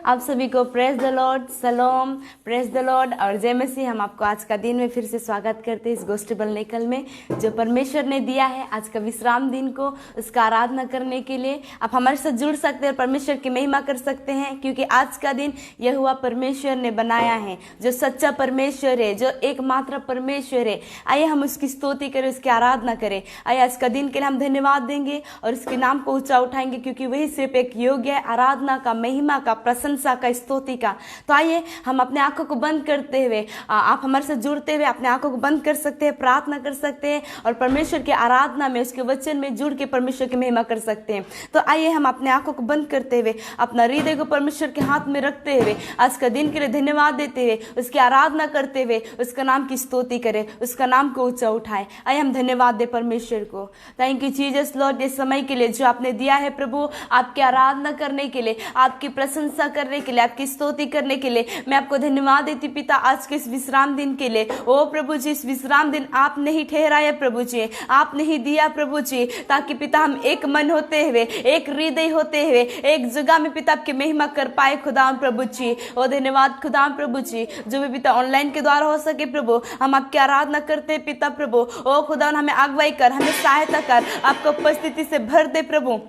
आप सभी को praise the Lord, Salom, praise the Lord और जय मसीह। हम आपको आज का दिन में फिर से स्वागत करते हैं इस गोस्टेबल निकल में जो परमेश्वर ने दिया है आज का विश्राम दिन को, उसका आराधना करने के लिए आप हमारे साथ जुड़ सकते हैं और परमेश्वर की महिमा कर सकते हैं, क्योंकि आज का दिन यहोवा परमेश्वर ने बनाया है, जो सच्चा परमेश्वर है, जो एकमात्र परमेश्वर है। आइए हम उसकी स्तुति करें, उसकी आराधना करें। आइए आज का दिन के लिए हम धन्यवाद देंगे और उसके नाम को ऊंचा उठाएंगे, क्योंकि वही सिर्फ एक योग्य है आराधना का, महिमा का, प्रशंसा का, स्तुति का। तो आइए हम अपने आंखों को बंद करते हुए, आप हमारे साथ जुड़ते हुए अपने आंखों को बंद कर सकते हैं, प्रार्थना कर सकते हैं और परमेश्वर की आराधना में, उसके वचन में जुड़ के परमेश्वर की महिमा कर सकते हैं। तो आइए हम अपने आंखों को बंद करते हुए अपना हृदय को परमेश्वर के हाथ में रखते हुए आज का दिन के लिए धन्यवाद देते हुए, उसकी आराधना करते हुए उसका नाम की स्तुति करें, उसका नाम को ऊंचा उठाए। आइए हम धन्यवाद दे परमेश्वर को। थैंक यू जीसस लॉर्ड, इस समय के लिए जो आपने दिया है प्रभु, आपकी आराधना करने के लिए, आपकी प्रशंसा करने के लिए, आपकी स्तुति करने के लिए मैं आपको धन्यवाद देती पिता आज के इस विश्राम दिन के लिए। ओ प्रभु जी, इस विश्राम दिन आपने ही ठहराया प्रभु जी, आपने ही दिया प्रभु जी, ताकि पिता हम एक मन होते हुए, एक हृदय होते हुए एक जगह में पिता आपकी महिमा कर पाए खुदा प्रभु जी। ओ धन्यवाद खुदा प्रभु जी, जो भी पिता ऑनलाइन के द्वारा हो सके प्रभु, हम आपकी आराधना करते हैं पिता प्रभु। ओ खुदा हमें अगुवाई कर, हमें सहायता कर, आपको उपस्थिति से भर दे प्रभु,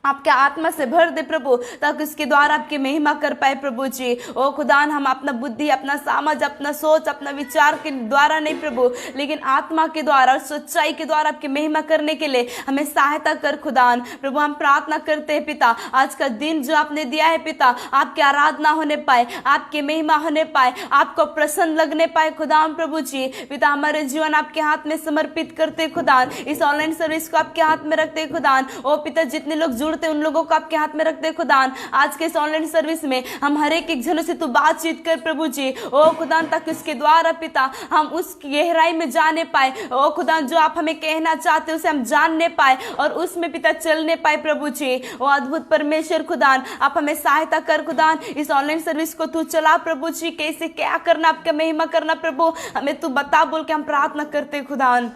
आपके आत्मा से भर दे प्रभु, ताकि उसके द्वारा आपकी महिमा कर पाए प्रभु जी। ओ खुदान हम अपना बुद्धि, अपना समझ, अपना सोच, अपना विचार के द्वारा नहीं प्रभु, लेकिन आत्मा के द्वारा और सच्चाई के द्वारा आपकी महिमा करने के लिए हमें सहायता कर खुदान प्रभु। हम प्रार्थना करते हैं पिता आज का दिन जो आपने दिया है पिता, आपकी आराधना होने पाए, आपकी महिमा होने पाए, आपको प्रसन्न लगने पाए खुदान प्रभु जी। पिता हमारे जीवन आपके हाथ में समर्पित करते खुदान, इस ऑनलाइन सर्विस को आपके हाथ में रखते खुदान। ओ पिता जितने लोग जुड़ उन लोगों को आपके हाथ में रखते खुदान। आज के इस ऑनलाइन सर्विस में हम हर एक जनों से तू बातचीत कर प्रभु जी। ओ खुदान ताकि उसके द्वारा पिता हम उस गहराई में जाने पाए, ओ खुदान जो आप हमें कहना चाहते उसे हम जानने पाए और उसमें पिता चलने पाए प्रभु जी। ओ अद्भुत परमेश्वर खुदान आप हमें सहायता कर खुदान, इस ऑनलाइन सर्विस को तू चला प्रभु जी, कैसे क्या करना, आपका महिमा करना प्रभु हमें तू बता, बोल के हम प्रार्थना करते खुदान,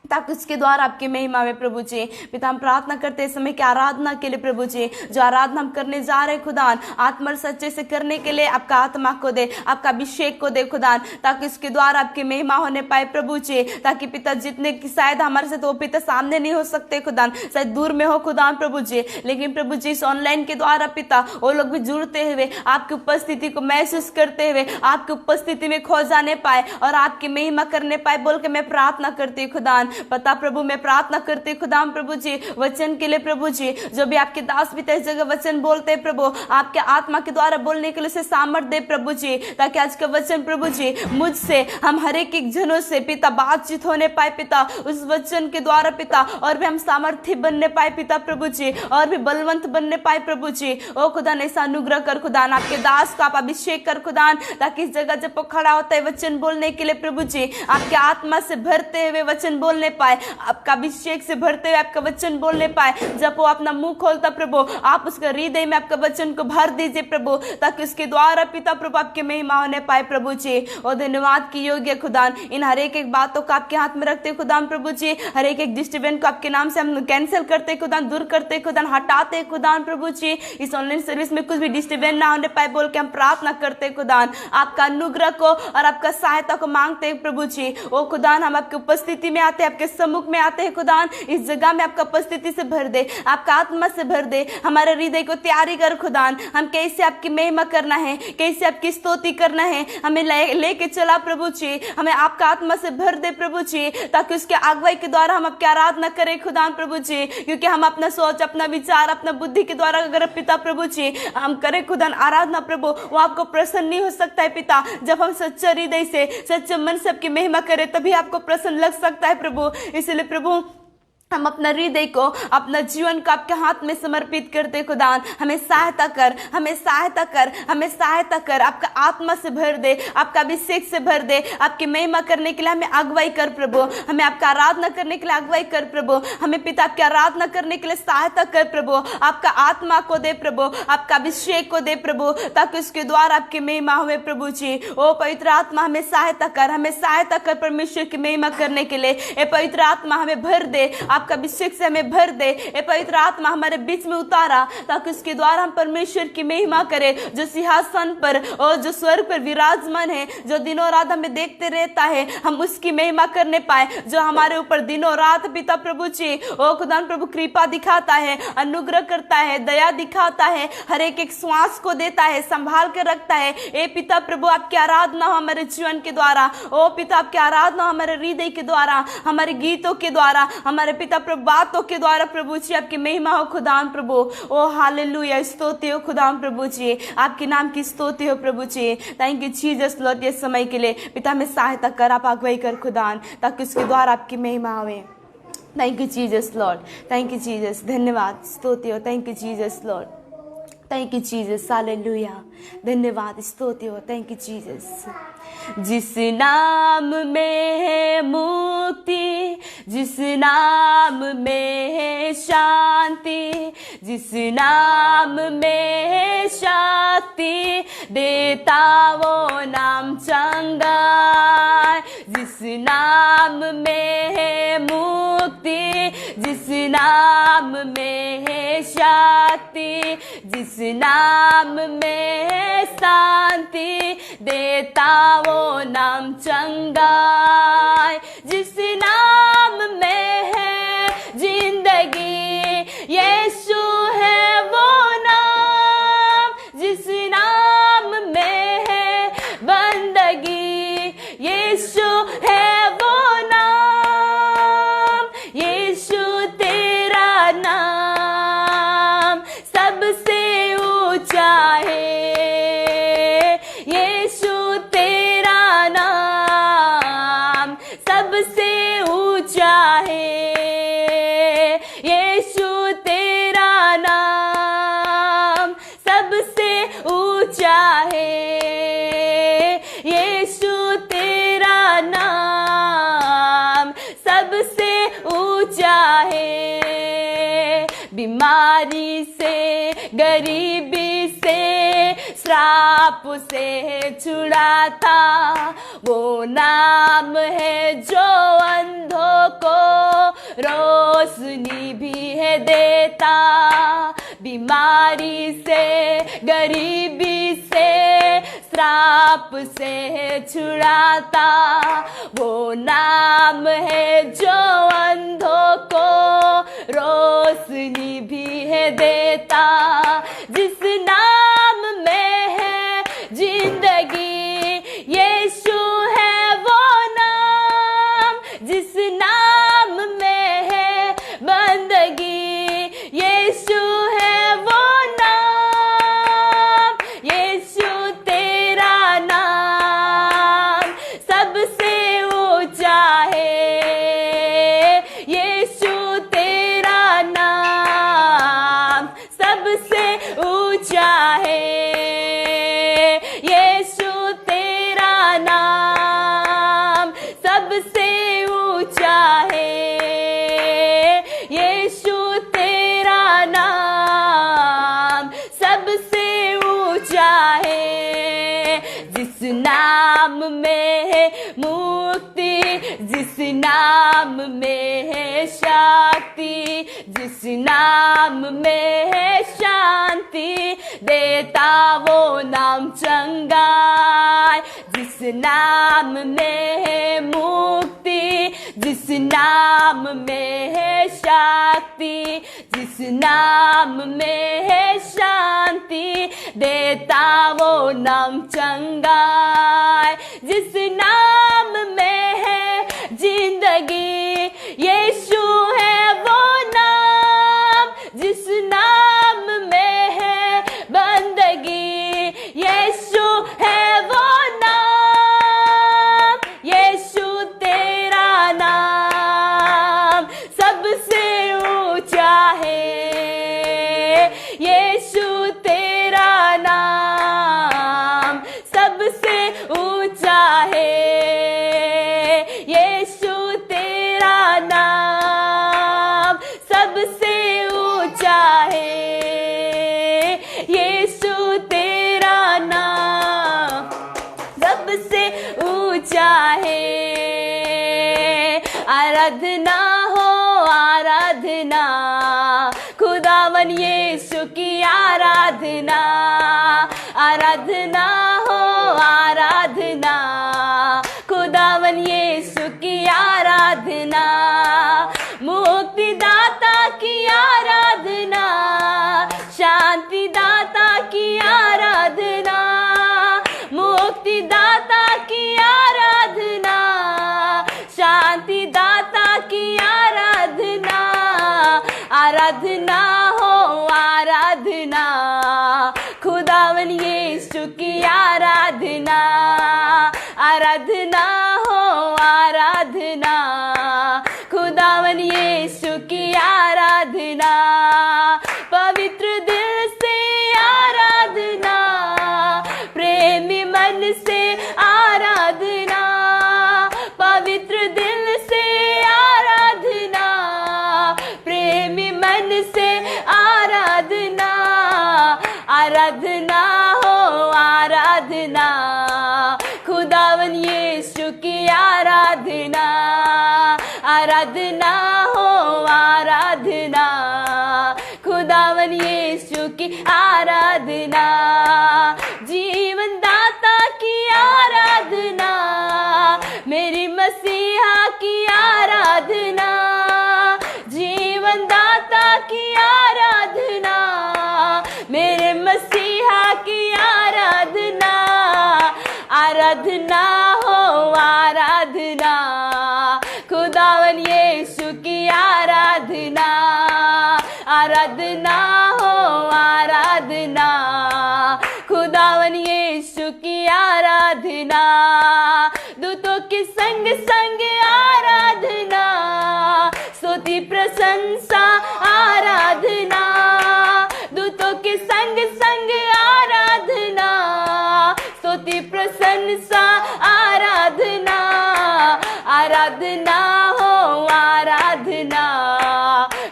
ताकि उसके द्वारा आपकी महिमा में प्रभु जी। पिता हम प्रार्थना करते हैं समय की आराधना के लिए प्रभु जी, जो आराधना हम करने जा रहे खुदान, आत्मा सच्चे से करने के लिए आपका आत्मा को दे, आपका अभिषेक को दे खुदान, ताकि उसके द्वारा आपकी महिमा होने पाए प्रभु जी। ताकि पिता जितने की शायद हमारे से तो पिता सामने नहीं हो सकते खुदान, शायद दूर में हो खुदान प्रभु जी, लेकिन प्रभु जी इस ऑनलाइन के द्वारा पिता वो लोग भी जुड़ते हुए आपकी उपस्थिति को महसूस करते हुए आपकी उपस्थिति में खो जाने पाए और आपकी महिमा करने पाए, बोल के मैं प्रार्थना करती हूँ खुदान। पता प्रभु मैं प्रार्थना करती खुदाम प्रभु जी वचन के लिए प्रभु जी, जो भी आपके दास भी इस जगह वचन बोलते हैं प्रभु, आपके आत्मा के द्वारा बोलने के लिए उसे सामर्थ्य दे प्रभु जी, ताकि आज का वचन प्रभु जी मुझसे हम हर एक जनों से पिता बातचीत होने पाए पिता, उस वचन के द्वारा पिता और भी हम सामर्थ्य बनने पाए पिता प्रभु जी, और भी बलवंत बनने पाए प्रभु जी। ओ खुदान ऐसा अनुग्रह कर खुदान, आपके दास को आप अभिषेक कर खुदान, ताकि इस जगह जब वो खड़ा होता है वचन बोलने के लिए प्रभु जी, आपके आत्मा से भरते हुए वचन बोलने पाए, आपका अभिषेक से भरते हुए आपका वचन बोलने पाए। जब वो अपना मुंह खोलता प्रभु, आप उसका हृदय में आपका वचन को भर दीजिए प्रभु, ताकि उसके द्वारा पिता प्रभु आपकी महिमा होने पाए प्रभु जी। और धन्यवाद की योग्य खुदान, इन हर एक बातों को आपके हाथ में रखते खुदान प्रभु जी, हर एक डिस्टर्बेंस को आपके नाम से हम कैंसिल करते खुदान, दूर करते खुदान, हटाते खुदान प्रभु जी। इस ऑनलाइन सर्विस में कुछ भी डिस्टर्बेंस ना होने पाए, बोल के हम प्रार्थना करते खुदान, आपका अनुग्रह को और आपका सहायता को मांगते प्रभु जी। ओ खुदान हम आपकी उपस्थिति में आते, आपके सम्मुख में आते हैं खुदान, इस जगह में आपका उपस्थिति से भर दे, आपका आत्मा से भर दे, हमारे हृदय को तैयारी कर खुदान, हम कैसे आपकी महिमा करना है, कैसे आपकी स्तुति करना है, हमें लेके चला प्रभु जी, हमें आपका आत्मा से भर दे प्रभु जी, ताकि उसके अगुवाई के द्वारा हम आपकी आराधना करें खुदान प्रभु जी। क्योंकि हम अपना सोच, अपना विचार, अपना बुद्धि के द्वारा अगर पिता प्रभु जी हम करें खुदान आराधना प्रभु, वो आपको प्रसन्न नहीं हो सकता है पिता। जब हम सच्चे हृदय से, सच्चे मन से आपकी महिमा करें, तभी आपको प्रसन्न लग सकता है प्रभु। इसलिए प्रभु हम अपना हृदय को, अपना जीवन को आपके हाथ में समर्पित करते खुदान, हमें सहायता कर, हमें सहायता कर, हमें सहायता कर, आपका आत्मा से भर दे, आपका अभिषेक से भर दे, आपकी महिमा करने के लिए हमें अगुवाई कर प्रभु, हमें आपका आराधना करने के लिए अगुवाई कर प्रभु, हमें पिता आपकी आराधना करने के लिए सहायता कर प्रभु, आपका आत्मा को दे प्रभु, आपका अभिषेक को दे प्रभु, ताकि उसके द्वारा आपकी महिमा हुए प्रभु जी। ओ पवित्र आत्मा हमें सहायता कर, हमें सहायता कर परमेश्वर की महिमा करने के लिए। ए पवित्र आत्मा हमें भर दे, आपका अभिषेक से हमें भर दे। ए पवित्र आत्मा हमारे बीच में उतारा ताकि उसके द्वारा हम परमेश्वर की महिमा करें, जो सिंहासन पर और जो स्वर्ग पर विराजमान है, जो दिनों रात हमें देखते रहता है, हम उसकी महिमा करने पाए, जो हमारे ऊपर दिनों रात पिता प्रभु जी ओ खुदा प्रभु कृपा दिखाता है, अनुग्रह करता है, दया दिखाता है, हर एक एक श्वास को देता है, संभाल कर रखता है। ए पिता प्रभु आपकी आराधना हो हमारे जीवन के द्वारा, ओ पिता आपकी आराधना हो हमारे हृदय के द्वारा, हमारे गीतों के द्वारा, हमारे पिता प्रभु बातों के द्वारा प्रभु जी आपकी महिमा हो खुदा प्रभु। ओ हालेलुया, स्तुति हो खुदा प्रभु जी, आपके नाम की स्तुति हो प्रभु जी। थैंक यू जीसस लॉर्ड, ये समय के लिए पिता में सहायता कर, आप अगुवाई कर खुदा, ताकि उसके द्वारा आपकी महिमा होवे। Thank you Jesus Lord, thank you Jesus, धन्यवाद, स्तुति हो, thank you Jesus Lord, thank you Jesus, hallelujah, धन्यवाद, स्तुति हो, थैंक यू जीसस। जिस नाम में है मुक्ति, जिस नाम में है शांति, जिस नाम में है शक्ति, देता वो नाम चंगा। जिस नाम में है मुक्ति, जिस नाम में है शक्ति, जिस नाम में है शांति, देता वो नाम चंगा। जिस नाम में है जिंदगी, यीशु है वो नाम। जिस नाम में है बंदगी, यीशु है वो नाम। यीशु तेरा नाम सबसे ऊंचा है। यीशु तेरा नाम सबसे ऊंचा है। यीशु तेरा नाम सबसे ऊंचा है। यीशु तेरा नाम सबसे ऊंचा है। बीमारी से, गरीबी से, श्राप से छुड़ाता वो नाम है, जो अंधों को रोशनी भी है देता। बीमारी से, गरीबी से, श्राप से छुड़ाता वो नाम है, जो अंधों को रोशनी भी है देता। जिस नाम में है जिंदगी, यीशु है वो नाम। जिस नाम में है बंदगी, यीशु है वो नाम। यीशु तेरा नाम सबसे ऊंचा है। यीशु तेरा नाम सबसे ऊंचा है। यीशु तेरा नाम सबसे ऊंचा है। यीशु तेरा नाम सबसे ऊंचा है। जिस नाम में है मुक्ति, जिस नाम में है शक्ति, जिस नाम में है शांति, देता वो नाम चंगा। जिस नाम में है मुक्ति, जिस नाम में है शक्ति, जिस नाम में है शांति, देता वो नाम चंगा। जिस नाम में है जिंदगी, यीशु है वो नाम। जिस नाम में है बंदगी, यीशु है वो नाम। यीशु तेरा नाम सबसे ऊंचा है। यीशु तेरा नाम सबसे ऊंचा है। आराधना हो आराधना, खुदावन यीशु की आराधना, मुक्तिदाता की आराधना, शांति दाता की आराधना, मुक्तिदाता की आराधना, शांति दाता की आराधना, आराधना हो आराधना, खुदावन यीशु की आराधना, आराधना हो आराधना, खुदावन यीशु की आराधना, पवित्र दिल से आराधना, प्रेमी मन से आराधना, पवित्र दिल से आराधना, प्रेमी मन से आराधना, आराधना हो आराधना, खुदावन यीशु की आराधना, आराधना हो आराधना, खुदावन यीशु की आराधना, जीवन दाता की आराधना, मेरी मसीहा की आराधना, जीवन दाता की आराधना, मेरे मसीहा की आराधना, आराधना हो आराधना, खुदावन यीशु की आराधना, आराधना हो आराधना, खुदावन यीशु की आराधना, दूतों की संग संग आराधना, स्तुति प्रशंसा आराधना, दूतों के संग संग आराधना, स्तुति प्रशंसा आराधना, आराधना हो आराधना,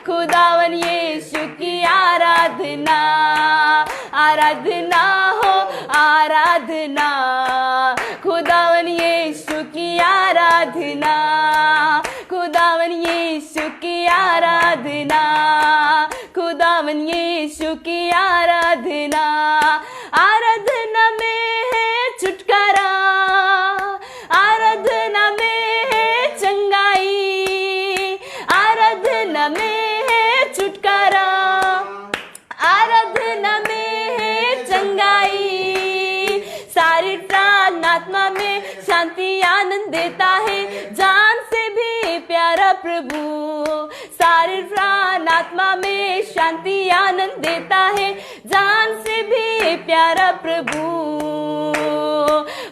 खुदावन यीशु की आराधना, आराधना हो आराधना, खुदावन यीशु की आराधना, खुदावन यीशु की आराधना, खुदावन यीशु की आराधना, आराधना में है छुटकारा, आराधना में है चंगाई, आराधना में है छुटकारा, आराधना में है चंगाई, सारी प्राण आत्मा में शांति आनंद देता है, जान से भी प्यारा प्रभु, सारी प्राण आत्मा में शांति आनंद देता है, जान से भी प्यारा प्रभु,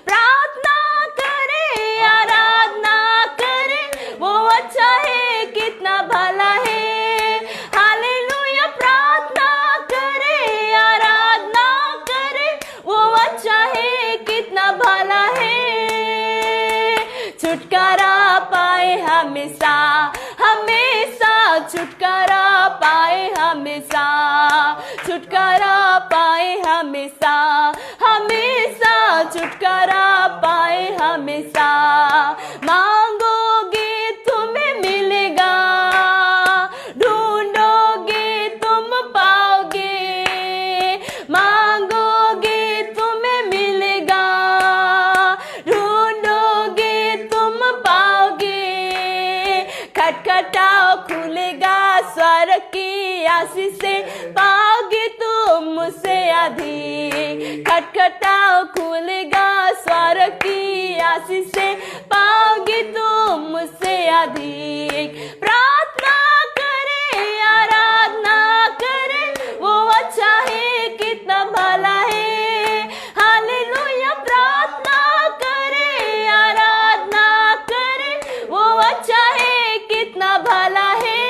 प्रार्थना करे आराधना करे, वो अच्छा है कितना भला है, हालेलुया, प्रार्थना करे आराधना करे, वो अच्छा है कितना भला है, छुटकारा पाए हमेशा हमेशा, छुटकारा पाए हमेशा, छुटकारा पाए हमेशा हमेशा, छुटकारा पाए हमेशा, मांगोगे तुम्हें मिलेगा, ढूंढोगे तुम पाओगे, मांगोगे तुम्हें मिलेगा, ढूंढोगे तुम पाओगे, खटखटाओ खुलेगा स्वर्ग की आशीष से, पाओगे तुम मुझसे अधिक, खटखटाओ खुलेगा स्वर्ग की आशीष से, पाओगे तुम मुझसे अधिक, प्रार्थना करे आराधना करे, वो अच्छा है कितना भला है, हालेलुया, प्रार्थना करे आराधना करे, वो अच्छा है कितना भला है,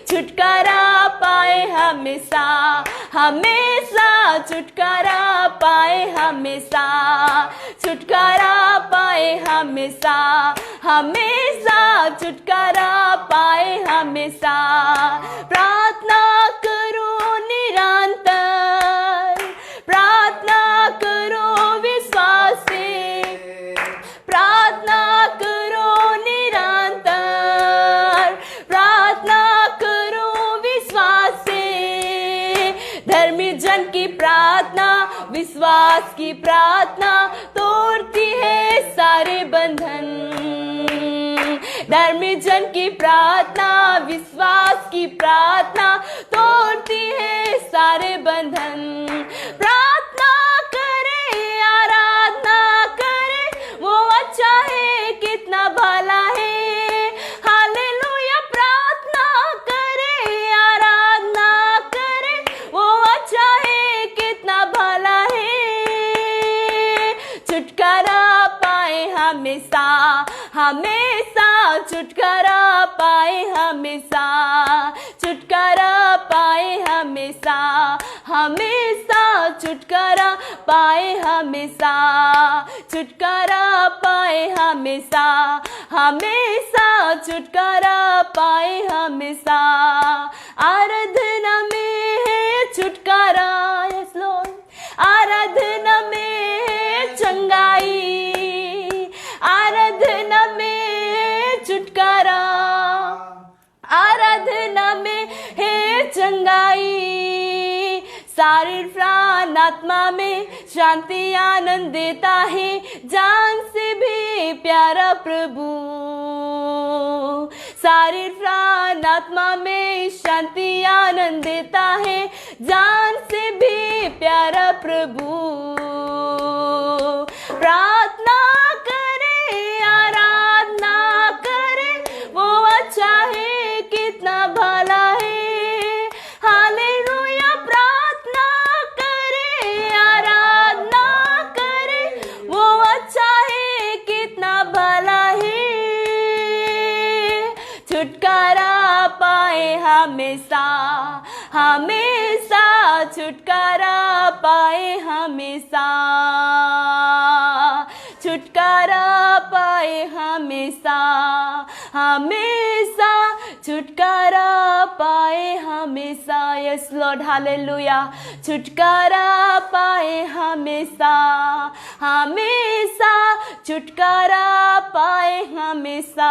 छुटकारा पाए हमेशा हमेशा, छुटकारा पाए हमेशा, छुटकारा पाए हमेशा हमेशा, छुटकारा पाए हमेशा, प्रार्थना करो निरंतर, प्रार्थना करो विश्वास से, प्रार्थना करो निरंतर, प्रार्थना करो विश्वास से, धर्मी जन की प्रार्थना, विश्वास की प्रार्थना तोड़ती है सारे बंधन। धर्मी जन की प्रार्थना, विश्वास की प्रार्थना तोड़ती है सारे बंधन। प्रार्थना करे, आराधना करे, वो अच्छा है, कितना भला है। हालेलुया। प्रार्थना करे, आराधना करे, वो अच्छा है, कितना भला है। छुटकारा पाए हमेशा, हमेशा छुटकारा पाए हमेशा, छुटकारा पाए हमेशा, हमेशा छुटकारा पाए हमेशा, छुटकारा पाए हमेशा, हमेशा छुटकारा पाए हमेशा। आराधना में है छुटकारा, यस लॉर्ड। आराधना में है चंगाई, आराधना में छुटकारा, आराधना में है चंगाई। शारीर प्राण आत्मा में शांति आनंद देता है, जान से भी प्यारा प्रभु। शारीर प्राण आत्मा में शांति आनंद देता है, जान से भी प्यारा प्रभु। प्रार्थना करे, आराधना करे, वो अच्छा है, कितना भला है। हालेलुया। प्रार्थना करे, आराधना करे, वो अच्छा है, कितना भला है। छुटकारा पाए हमेशा, हमेशा छुटकारा पाए हमेशा, छुटकारा पाए हमेशा, हमेशा छुटकारा पाए हमेशा। Yes Lord. हालेलुया। छुटकारा पाए हमेशा, हमेशा छुटकारा पाए हमेशा।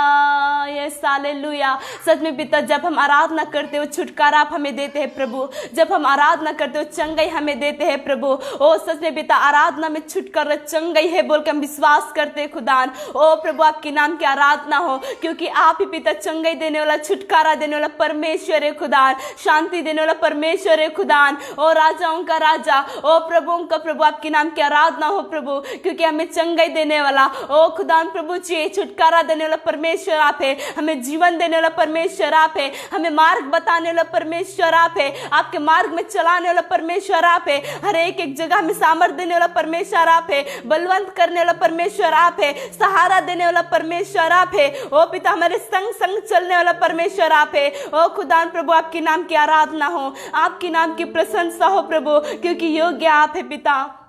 Yes hallelujah. सच में पिता, जब हम आराधना करते हो छुटकारा आप हमें देते हैं प्रभु। जब हम आराधना करते हो चंगाई हमें देते हैं प्रभु। ओ सच में पिता, आराधना में छुटकारा चंगाई है बोल के हम विश्वास करते हैं खुदान। ओ प्रभु, आपके नाम की आराधना हो, क्योंकि आप ही पिता चंगाई देने वाला, छुटकारा देने वाला परमेश्वर है खुदान, शांति देने वाला परमेश्वर है खुदान। ओ राजाओं का राजा, ओ प्रभुओं का प्रभु, आपके नाम की आराधना हो प्रभु, क्योंकि हमें चंगाई देने वाला, ओ खुदान प्रभु जी, छुटकारा देने वाला परमेश्वर आप है, हमें जीवन देने वाला परमेश्वर आप है, हमें मार्ग बताने वाला परमेश्वर आप है, आपके मार्ग में चलाने वाला परमेश्वर आप है, हर एक जगह में सामर्थ्य देने वाला परमेश्वर आप है, बलवंत करने वाला परमेश्वर आप है, सहारा देने वाला परमेश्वर आप है। ओ पिता, हमारे संग संग चलने वाला परमेश्वर आप है। ओ खुदान प्रभु, आपके नाम की आराधना हो, आपके नाम की प्रशंसा हो प्रभु, क्योंकि योग्य आप है पिता,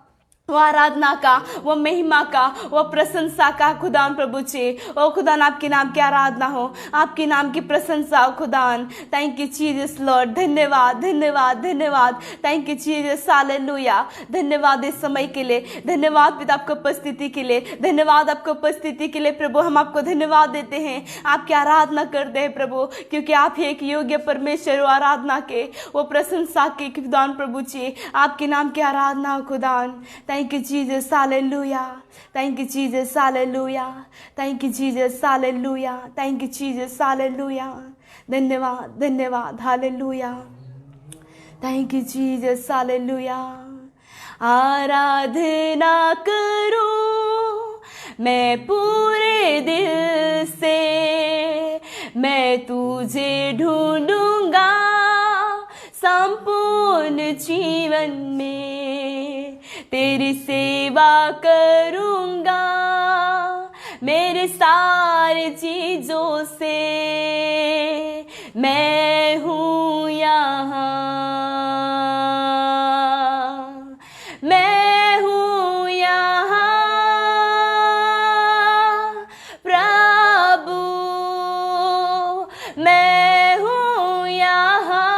वो आराधना का, वो महिमा का, वो प्रशंसा का खुदान प्रभु जी। ओ खुदान, आपके नाम की आराधना हो, आपके नाम की प्रशंसा हो खुदान। Thank you Jesus Lord. धन्यवाद, धन्यवाद, धन्यवाद। Thank you Jesus. हालेलुया। धन्यवाद इस समय के लिए, धन्यवाद पिता आपको उपस्थिति के लिए, धन्यवाद आपको उपस्थिति के लिए प्रभु। हम आपको धन्यवाद देते हैं, आपकी आराधना करते हैं प्रभु, क्योंकि आप ही एक योग्य परमेश्वर हो आराधना के, वो प्रशंसा के खुदान प्रभु जी। आपके नाम की आराधना हो खुदान। Thank you, Jesus. Hallelujah. Thank you, Jesus. Hallelujah. Thank you, Jesus. Hallelujah. Thank you, Jesus. Hallelujah. धन्यवाद, धन्यवाद। Hallelujah. Thank you, Jesus. Hallelujah. आराधना करूं मैं पूरे दिल से, मैं तुझे ढूंढूंगा संपूर्ण जीवन में, तेरी सेवा करूंगा मेरे सारे चीजों से। मैं हूँ यहाँ, मैं हूँ यहाँ प्रभु, मैं हूँ यहाँ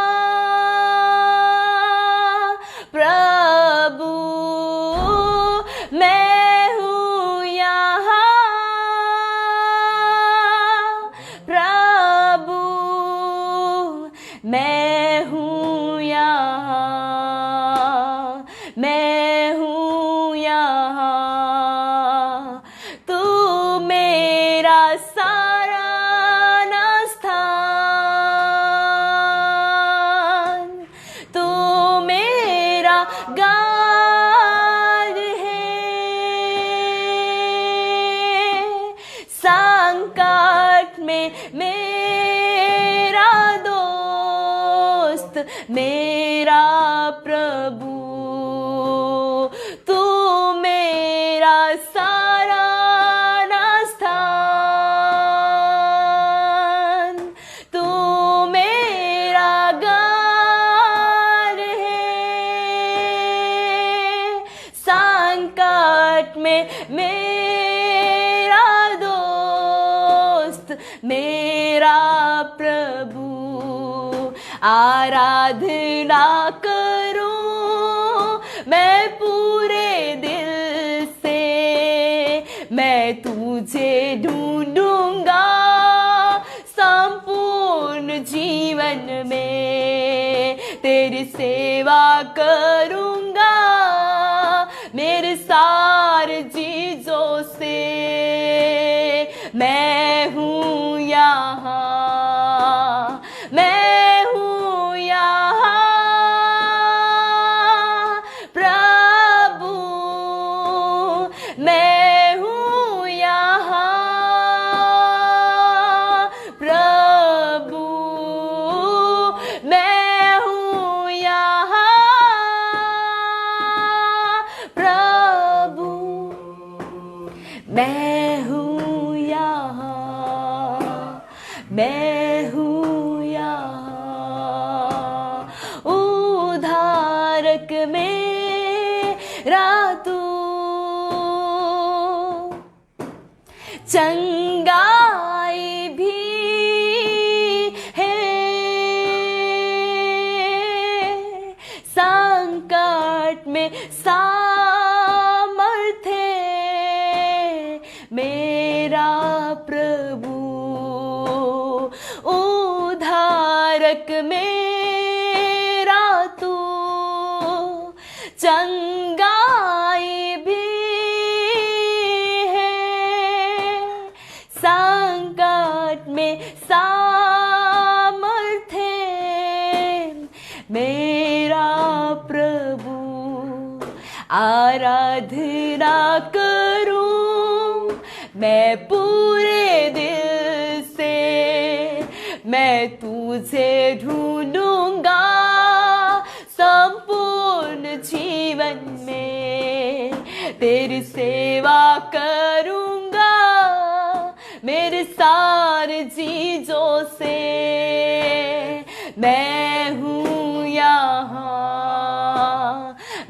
प्रभु, मैं हूँ यहाँ प्रभु, मैं हूँ यहाँ मैं हूँ यहाँ, तू मेरा सारा स्थान, तू मेरा गार है, संकट में मेरा दोस्त, मेरा प्रभु, तू मेरा सारा स्थान, तू मेरा गार है, संकट में मेरा दोस्त, मेरा प्रभु। आराधना करूं मैं पूरे दिल से, मैं तुझे ढूंढूंगा संपूर्ण जीवन में, तेरी सेवा करूंगा मेरे सारे चीजों से। मैं हूँ यहाँ, मैं हूँ यहाँ प्रभु, मैं हूँ यहाँ प्रभु, मैं हूँ यहाँ प्रभु, मैं हूँ यहाँ, मैं हूँ यहाँ, उद्धारक मेरा तू, चंगाई भी है, संकट में सामर्थ्य मेरा प्रभु, उद्धारक मेरा तू, चंगाई भी है, संकट में सामर्थ्य मेरा प्रभु। आराधना करूं मैं पूरे दिल से, मैं तुझे ढूंढूंगा संपूर्ण जीवन में, तेरी सेवा करूंगा मेरे सारे चीजों से। मैं हूँ यहाँ,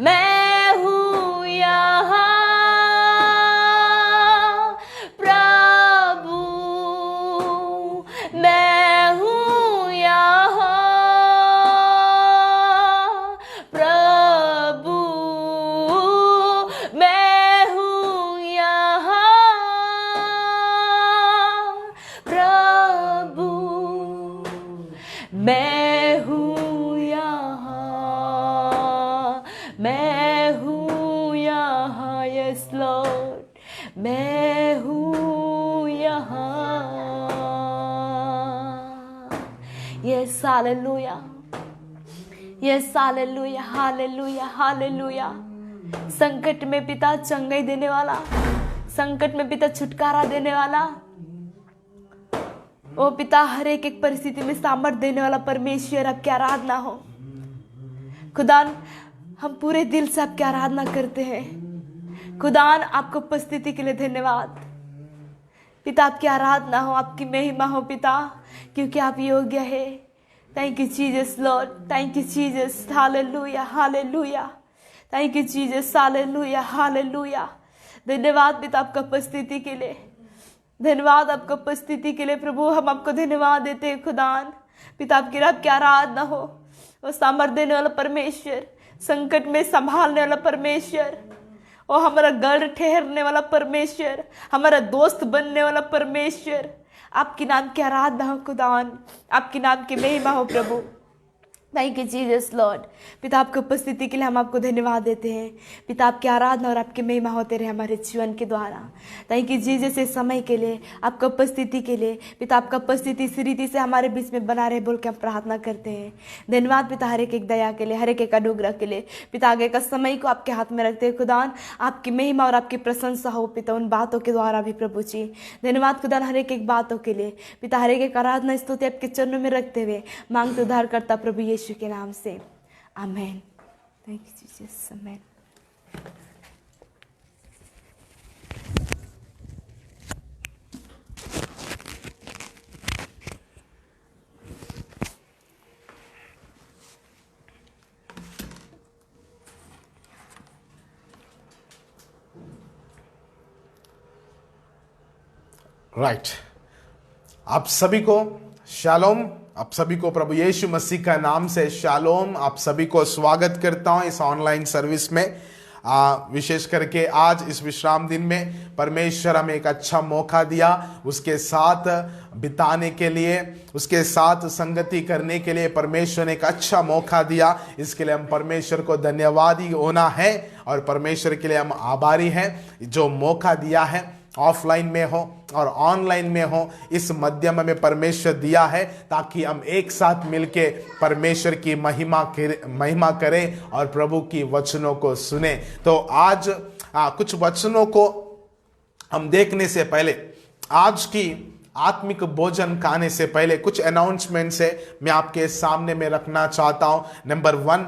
मैं हूँ यहाँ प्रभु, मैं हूँ यहाँ प्रभु, मैं हूँ यहाँ प्रभु, मैं हूँ यहाँ, मैं हूँ यहाँ, यस लॉर्ड, मैं हूँ यहाँ, yes hallelujah, yes hallelujah, hallelujah, hallelujah. संकट में पिता चंगाई देने वाला, संकट में पिता छुटकारा देने वाला, ओ पिता हर एक परिस्थिति में सामर्थ देने वाला परमेश्वर, आपकी आराधना हो खुदान। हम पूरे दिल से आपकी आराधना करते हैं खुदान। आपको उपस्थिति के लिए धन्यवाद पिता, आपकी आराधना हो, आपकी महिमा हो पिता, क्योंकि आप योग्य है। Thank you Jesus Lord, thank you Jesus, hallelujah, hallelujah, thank you Jesus, hallelujah, hallelujah. धन्यवाद पिता आपका उपस्थिति के लिए, धन्यवाद आपका उपस्थिति के लिए प्रभु। हम आपको धन्यवाद देते हैं खुदान पिता, आपकी रब की आराधना हो। वो सामर्थ देने वाला परमेश्वर, संकट में संभालने वाला परमेश्वर, और हमारा गढ़ ठहरने वाला परमेश्वर, हमारा दोस्त बनने वाला परमेश्वर, आपके नाम की आराधना हो खुदान, आपके नाम की महिमा हो प्रभु। Thank you Jesus Lord. पिता आपकी उपस्थिति के लिए हम आपको धन्यवाद देते हैं। पिता आपकी आराधना और आपकी महिमा होते रहे हमारे जीवन के द्वारा। थैंक यू जीसस इस समय के लिए, आपका उपस्थिति के लिए। पिता आपका उपस्थिति इस रीति से हमारे बीच में बना रहे बोल के हम प्रार्थना करते हैं। धन्यवाद पिता हर एक दया के लिए, हर एक अनुग्रह के लिए। पिता आगे का समय को आपके हाथ में रखते हैं खुदान, आपकी महिमा और आपकी प्रशंसा हो पिता उन बातों के द्वारा भी प्रभु जी। धन्यवाद खुदान हर एक बातों के लिए। पिता हर एक आराधना स्तुति आपके चरणों में रखते हुए मांगते उद्धार करता प्रभु यीशु के नाम से, amen. Thank you Jesus, amen. Right, आप सभी को शालोम, आप सभी को प्रभु यीशु मसीह का नाम से शालोम। आप सभी को स्वागत करता हूं इस ऑनलाइन सर्विस में। विशेष करके आज इस विश्राम दिन में परमेश्वर हमें एक अच्छा मौका दिया उसके साथ बिताने के लिए, उसके साथ संगति करने के लिए परमेश्वर ने एक अच्छा मौका दिया। इसके लिए हम परमेश्वर को धन्यवादी होना है और परमेश्वर के लिए हम आभारी हैं जो मौका दिया है। ऑफलाइन में हो और ऑनलाइन में हो, इस माध्यम में परमेश्वर दिया है ताकि हम एक साथ मिलके परमेश्वर की महिमा करें और प्रभु की वचनों को सुने। तो आज कुछ वचनों को हम देखने से पहले, आज की आत्मिक भोजन खाने से पहले कुछ अनाउंसमेंट से मैं आपके सामने में रखना चाहता हूं। नंबर 1,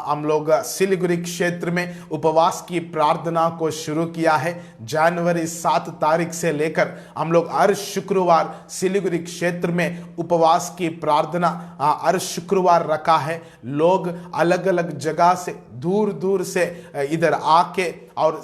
हम लोग सिलीगुड़ी क्षेत्र में उपवास की प्रार्थना को शुरू किया है। जनवरी 7 तारीख से लेकर हम लोग हर शुक्रवार सिलीगुड़ी क्षेत्र में उपवास की प्रार्थना हर शुक्रवार रखा है। लोग अलग अलग जगह से, दूर दूर से इधर आके और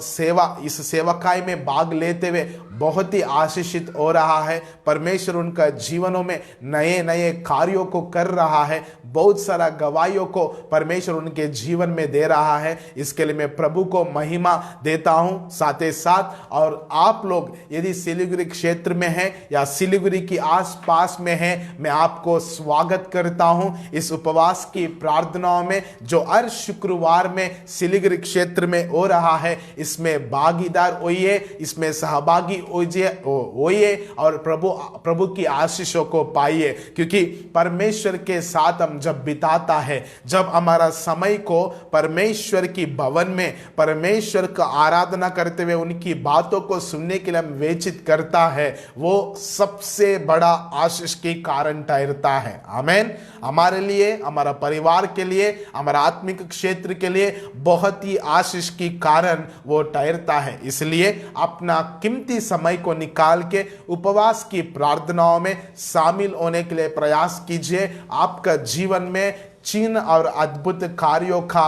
इस सेवकाई में भाग लेते हुए बहुत ही आशीषित हो रहा है। परमेश्वर उनका जीवनों में नए नए कार्यों को कर रहा है। बहुत सारा गवाहियों को परमेश्वर उनके जीवन में दे रहा है। इसके लिए मैं प्रभु को महिमा देता हूं। साथ ही साथ और आप लोग यदि सिलीगुड़ी क्षेत्र में हैं या सिलीगुड़ी की आसपास में हैं, मैं आपको स्वागत करता हूं इस उपवास की प्रार्थनाओं में जो हर शुक्रवार में सिलीगुड़ी क्षेत्र में हो रहा है। इसमें भागीदार होइए, इसमें सहभागी होइए और प्रभु की आशीषों को पाइए, क्योंकि परमेश्वर के साथ हम जब बिताता है, जब हमारा समय को परमेश्वर की भवन में परमेश्वर का आराधना करते हुए उनकी बातों को सुनने के लिए हम व्यतीत करता है, वो सबसे बड़ा आशीष की कारण ठहरता है। आमीन। हमारे लिए, हमारा परिवार के लिए, हमारा आत्मिक क्षेत्र के लिए बहुत ही आशीष की कारण वो ठहरता है। इसलिए अपना कीमती समय को निकाल के उपवास की प्रार्थनाओं में शामिल होने के लिए प्रयास कीजिए। आपका जीवन में चिन्ह और अद्भुत कार्यों का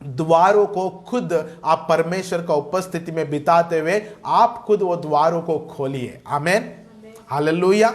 द्वारों को खुद आप परमेश्वर का उपस्थिति में बिताते हुए आप खुद वो द्वारों को खोलिए। आमीन, हालेलुया।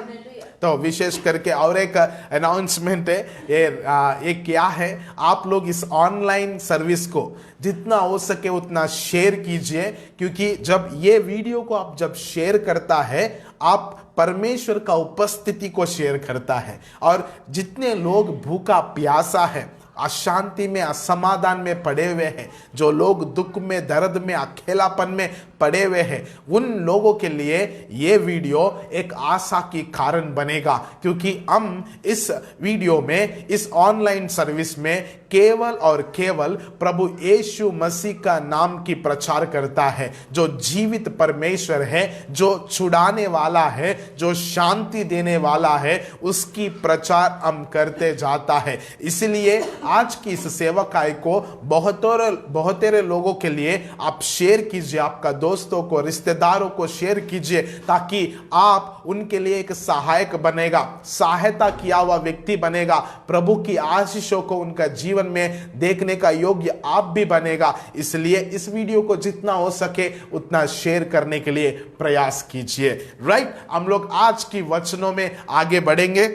तो विशेष करके और एक अनाउंसमेंट है, ये क्या है, आप लोग इस ऑनलाइन सर्विस को जितना हो सके उतना शेयर कीजिए, क्योंकि जब ये वीडियो को आप जब शेयर करता है आप परमेश्वर का उपस्थिति को शेयर करता है। और जितने लोग भूखा प्यासा है, अशांति में, असमाधान में पड़े हुए हैं, जो लोग दुख में, दर्द में, अकेलापन में पड़े हुए हैं, उन लोगों के लिए ये वीडियो एक आशा की कारण बनेगा, क्योंकि हम इस वीडियो में, इस ऑनलाइन सर्विस में केवल और केवल प्रभु यीशु मसीह का नाम की प्रचार करता है, जो जीवित परमेश्वर है, जो छुड़ाने वाला है, जो शांति देने वाला है, उसकी प्रचार हम करते जाता है। इसलिए आज की इस सेवकाई को बहुतेरे लोगों के लिए आप शेयर कीजिए, आपका दोस्तों को, रिश्तेदारों को शेयर कीजिए, ताकि आप उनके लिए एक सहायक बनेगा, सहायता किया हुआ व्यक्ति बनेगा। प्रभु की आशीषों को उनका जीवन में देखने का योग्य आप भी बनेगा। इसलिए इस वीडियो को जितना हो सके उतना शेयर करने के लिए प्रयास कीजिए। राइट, हम लोग आज की वचनों में आगे बढ़ेंगे।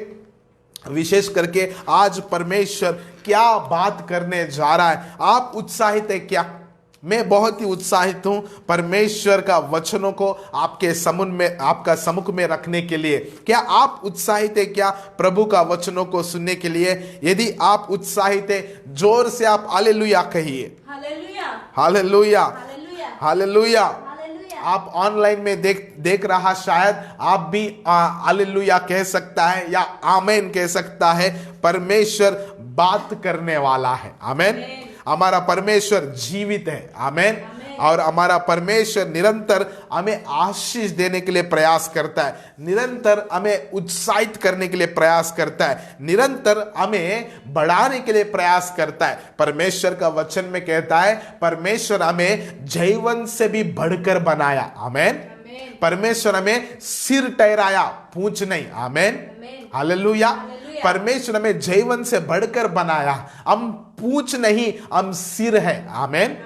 विशेष करके आज परमेश्वर क्या बात करने जा रहा है, आप उत्साहित है क्या? मैं बहुत ही उत्साहित हूं परमेश्वर का वचनों को आपका सम्मुख में रखने के लिए। क्या आप उत्साहित है क्या प्रभु का वचनों को सुनने के लिए? यदि आप उत्साहित है, जोर से आप हालेलुया कहिए। Hallelujah, hallelujah, hallelujah, hallelujah. Hallelujah. आप ऑनलाइन में देख रहा, शायद आप भी हालेलुया कह सकता है या आमेन कह सकता है। परमेश्वर बात करने वाला है। आमेन। हमारा परमेश्वर जीवित है। आमेन। और हमारा परमेश्वर निरंतर हमें आशीष देने के लिए प्रयास करता है, निरंतर हमें उत्साहित करने के लिए प्रयास करता है, निरंतर हमें बढ़ाने के लिए प्रयास करता है। परमेश्वर का वचन में कहता है परमेश्वर हमें जीवन से भी बढ़कर बनाया। आमेन। परमेश्वर हमें सिर ठहराया, पूंछ नहीं। आमेन। हालेलुया। परमेश्वर हमें जीवन से बढ़कर बनाया। हम पूंछ नहीं, हम सिर है। आमेन।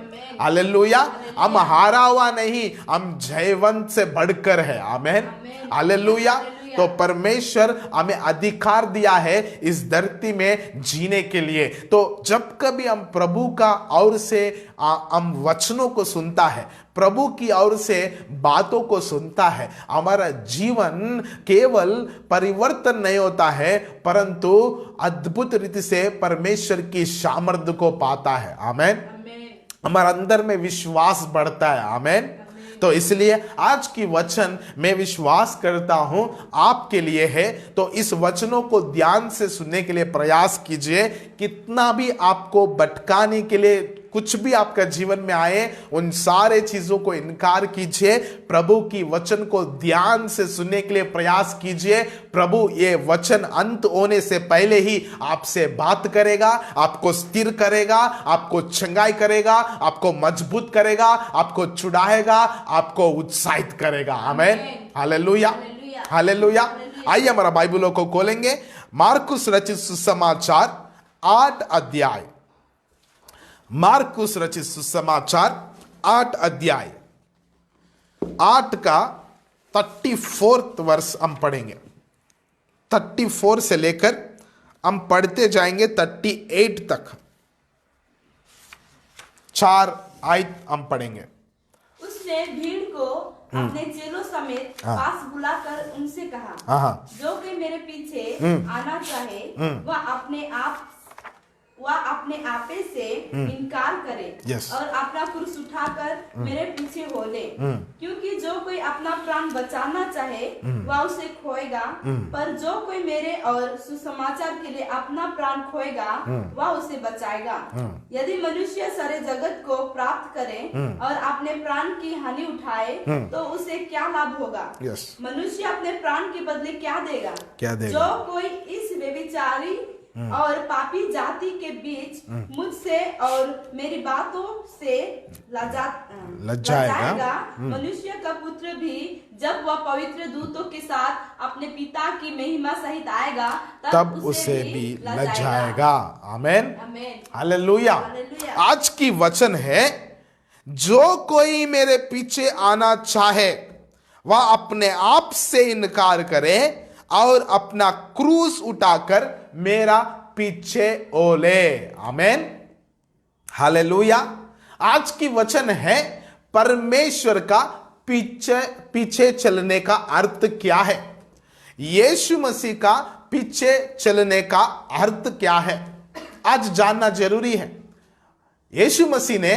हालेलुया। हम हारा हुआ नहीं, हम जयवंत से बढ़कर है। आमेन। हालेलुया। तो परमेश्वर हमें अधिकार दिया है इस धरती में जीने के लिए। तो जब कभी हम प्रभु का ओर से हम वचनों को सुनता है, प्रभु की ओर से बातों को सुनता है, हमारा जीवन केवल परिवर्तन नहीं होता है परंतु अद्भुत रीति से परमेश्वर की सामर्थ्य को पाता है। आमेन। हमारे अंदर में विश्वास बढ़ता है। आमेन। तो इसलिए आज की वचन मैं विश्वास करता हूं आपके लिए है। तो इस वचनों को ध्यान से सुनने के लिए प्रयास कीजिए। कितना भी आपको भटकाने के लिए कुछ भी आपका जीवन में आए, उन सारे चीजों को इनकार कीजिए। प्रभु की वचन को ध्यान से सुनने के लिए प्रयास कीजिए। प्रभु ये वचन अंत होने से पहले ही आपसे बात करेगा, आपको स्थिर करेगा, आपको चंगाई करेगा, आपको मजबूत करेगा, आपको छुड़ाएगा, आपको उत्साहित करेगा। आमेन। Hallelujah, hallelujah. आइए हमारा बाइबलों को खोलेंगे। मार्कुस रचित सुसमाचार 8 अध्याय, मार्कुस रचित सुसमाचार 8 अध्याय 8 का 34 वर्ष हम पढ़ेंगे। 34 से लेकर हम पढ़ते जाएंगे 38 तक। 4 आयत हम पढ़ेंगे। उसने भीड़ को अपने चेलों समेत पास बुलाकर उनसे कहा, जो कोई मेरे पीछे आना चाहे वह अपने आपे से इनकार करे और अपना क्रूस उठाकर मेरे पीछे हो ले। क्योंकि जो कोई अपना प्राण बचाना चाहे वह उसे खोएगा, पर जो कोई मेरे और सुसमाचार के लिए अपना प्राण खोएगा वह उसे बचाएगा। यदि मनुष्य सारे जगत को प्राप्त करे और अपने प्राण की हानि उठाए तो उसे क्या लाभ होगा? मनुष्य अपने प्राण के बदले क्या देगा? जो कोई इस व्यभिचारी और पापी जाति के बीच मुझसे और मेरी बातों से लजाएगा, मनुष्य का पुत्र भी जब वह पवित्र दूतों के साथ अपने पिता की महिमा सहित आएगा तब उसे भी लजाएगा। आमेन। हालेलुया। आज की वचन है, जो कोई मेरे पीछे आना चाहे वह अपने आप से इनकार करे और अपना क्रूस उठाकर मेरा पीछे ओले। आमेन। हालेलुया। आज की वचन है परमेश्वर का पीछे चलने का अर्थ क्या है? यीशु मसीह का पीछे चलने का अर्थ क्या है, आज जानना जरूरी है। यीशु मसीह ने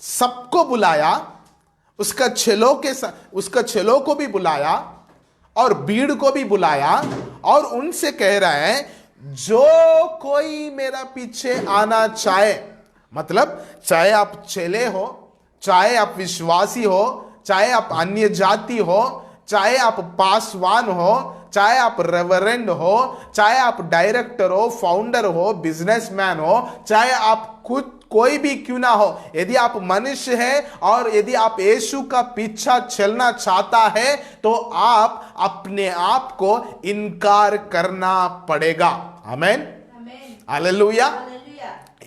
सबको बुलाया, उसका चेलों को भी बुलाया और भीड़ को भी बुलाया और उनसे कह रहा है, जो कोई मेरा पीछे आना चाहे, मतलब चाहे आप चेले हो, चाहे आप विश्वासी हो, चाहे आप अन्य जाति हो, चाहे आप पासवान हो, चाहे आप रेवरेंड हो, चाहे आप डायरेक्टर हो, फाउंडर हो, बिजनेसमैन हो, चाहे आप खुद कोई भी क्यों ना हो, यदि आप मनुष्य है और यदि आप यीशु का पीछा चलना चाहता है तो आप अपने आप को इनकार करना पड़ेगा। आमेन। हालेलुया।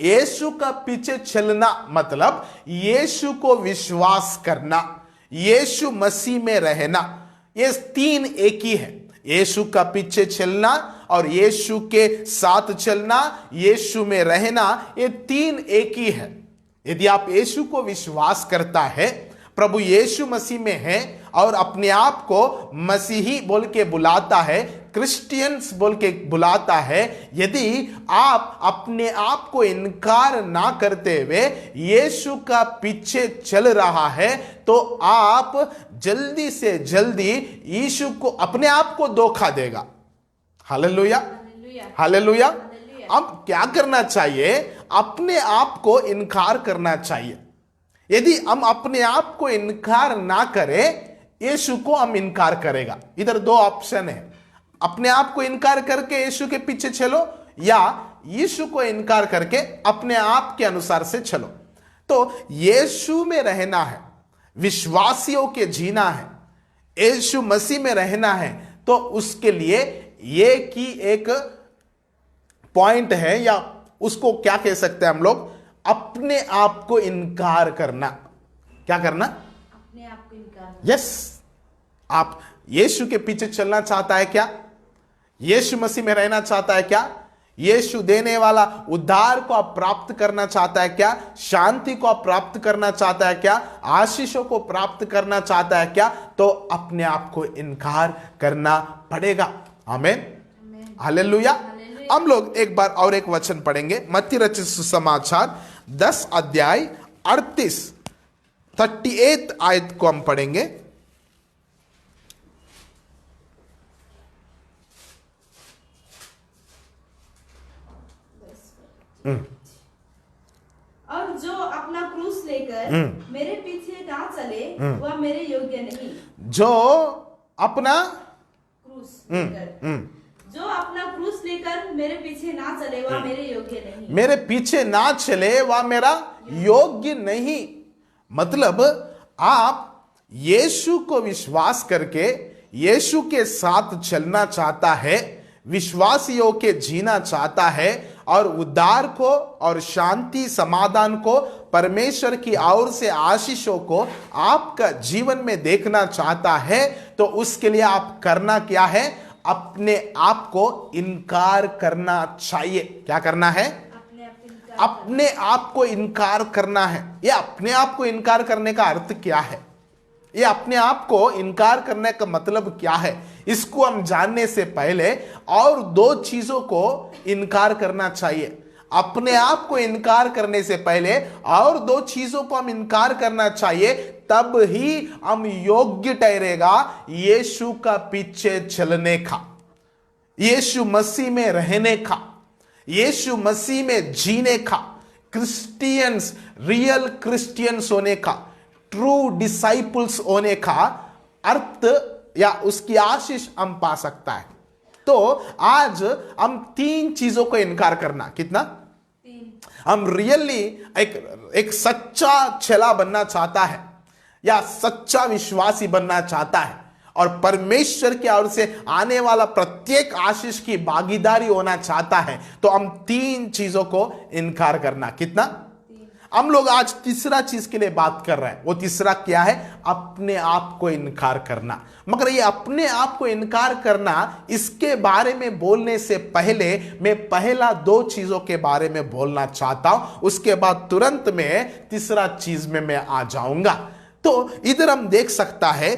यीशु का पीछे चलना मतलब यीशु को विश्वास करना, यीशु मसीह में रहना। ये 3 एक ही है। यीशु का पीछे चलना और यीशु के साथ चलना, यीशु में रहना, ये 3 एक ही है। यदि आप यीशु को विश्वास करता है, प्रभु यीशु मसीह में है और अपने आप को मसीही बोल के बुलाता है, क्रिश्चियंस बोल के बुलाता है, यदि आप अपने आप को इनकार ना करते हुए यीशु का पीछे चल रहा है, तो आप जल्दी से जल्दी यीशु को अपने आप को धोखा देगा। Hallelujah, hallelujah. अब क्या करना चाहिए? अपने आप को इनकार करना चाहिए। यदि हम अपने आप को इनकार ना करें, यीशु को हम इनकार करेगा। इधर दो ऑप्शन है, अपने आप को इनकार करके यीशु के पीछे चलो या यीशु को इनकार करके अपने आप के अनुसार से चलो। तो यीशु में रहना है, विश्वासियों के जीना है, यीशु मसीह में रहना है, तो उसके लिए ये की एक पॉइंट है, या उसको क्या कह सकते हैं हम लोग, अपने आप को इनकार करना। क्या करना? अपने आप को इनकार। यस, आप यीशु के पीछे चलना चाहता है क्या? यीशु मसीह में रहना चाहता है क्या? यीशु देने वाला उद्धार को आप प्राप्त करना चाहता है क्या? शांति को आप प्राप्त करना चाहता है क्या? आशीषों को प्राप्त करना चाहता है क्या? तो अपने आप को इनकार करना पड़ेगा। आमीन, हालेलुया। हम लोग एक बार और एक वचन पढ़ेंगे, मत्ती रचित सुसमाचार 10 अध्याय 38 आयत को हम पढ़ेंगे। और जो अपना क्रूस लेकर मेरे पीछे ना चले वह मेरे योग्य नहीं। जो अपना क्रूस लेकर, जो अपना क्रूस लेकर मेरे पीछे ना चले वह मेरे योग्य नहीं। मेरे पीछे ना चले वह मेरा योग्य नहीं। मतलब आप यीशु को विश्वास करके यीशु के साथ चलना चाहता है, विश्वासियों के जीना चाहता है और उद्धार को और शांति समाधान को, परमेश्वर की ओर से आशीषों को आपका जीवन में देखना चाहता है, तो उसके लिए आप करना क्या है? अपने आप को इनकार करना चाहिए। क्या करना है? अपने आप को इनकार करना है। ये अपने आप को इनकार करने का अर्थ क्या है? ये अपने आप को इनकार करने का मतलब क्या है? इसको हम जानने से पहले और दो चीजों को इनकार करना चाहिए। अपने आप को इनकार करने से पहले और दो चीजों को हम इनकार करना चाहिए, तब ही हम योग्य ठहरेगा यीशु का पीछे चलने का, यीशु मसीह में रहने का, यीशु मसीह में जीने का, क्रिश्चियंस, रियल क्रिश्चियंस होने का, ट्रू डिसाइपल्स होने का अर्थ या उसकी आशीष हम पा सकता है। तो आज हम 3 चीजों को इनकार करना। कितना? 3। हम रियली एक सच्चा चेला बनना चाहता है या सच्चा विश्वासी बनना चाहता है और परमेश्वर की ओर से आने वाला प्रत्येक आशीष की भागीदारी होना चाहता है, तो हम 3 चीजों को इनकार करना। कितना? हम लोग आज तीसरा चीज के लिए बात कर रहे हैं। वो तीसरा क्या है? अपने आप को इनकार करना। मगर ये अपने आप को इनकार करना, इसके बारे में बोलने से पहले मैं पहला 2 चीजों के बारे में बोलना चाहता हूं, उसके बाद तुरंत में तीसरा चीज में मैं आ जाऊंगा। तो इधर हम देख सकता है,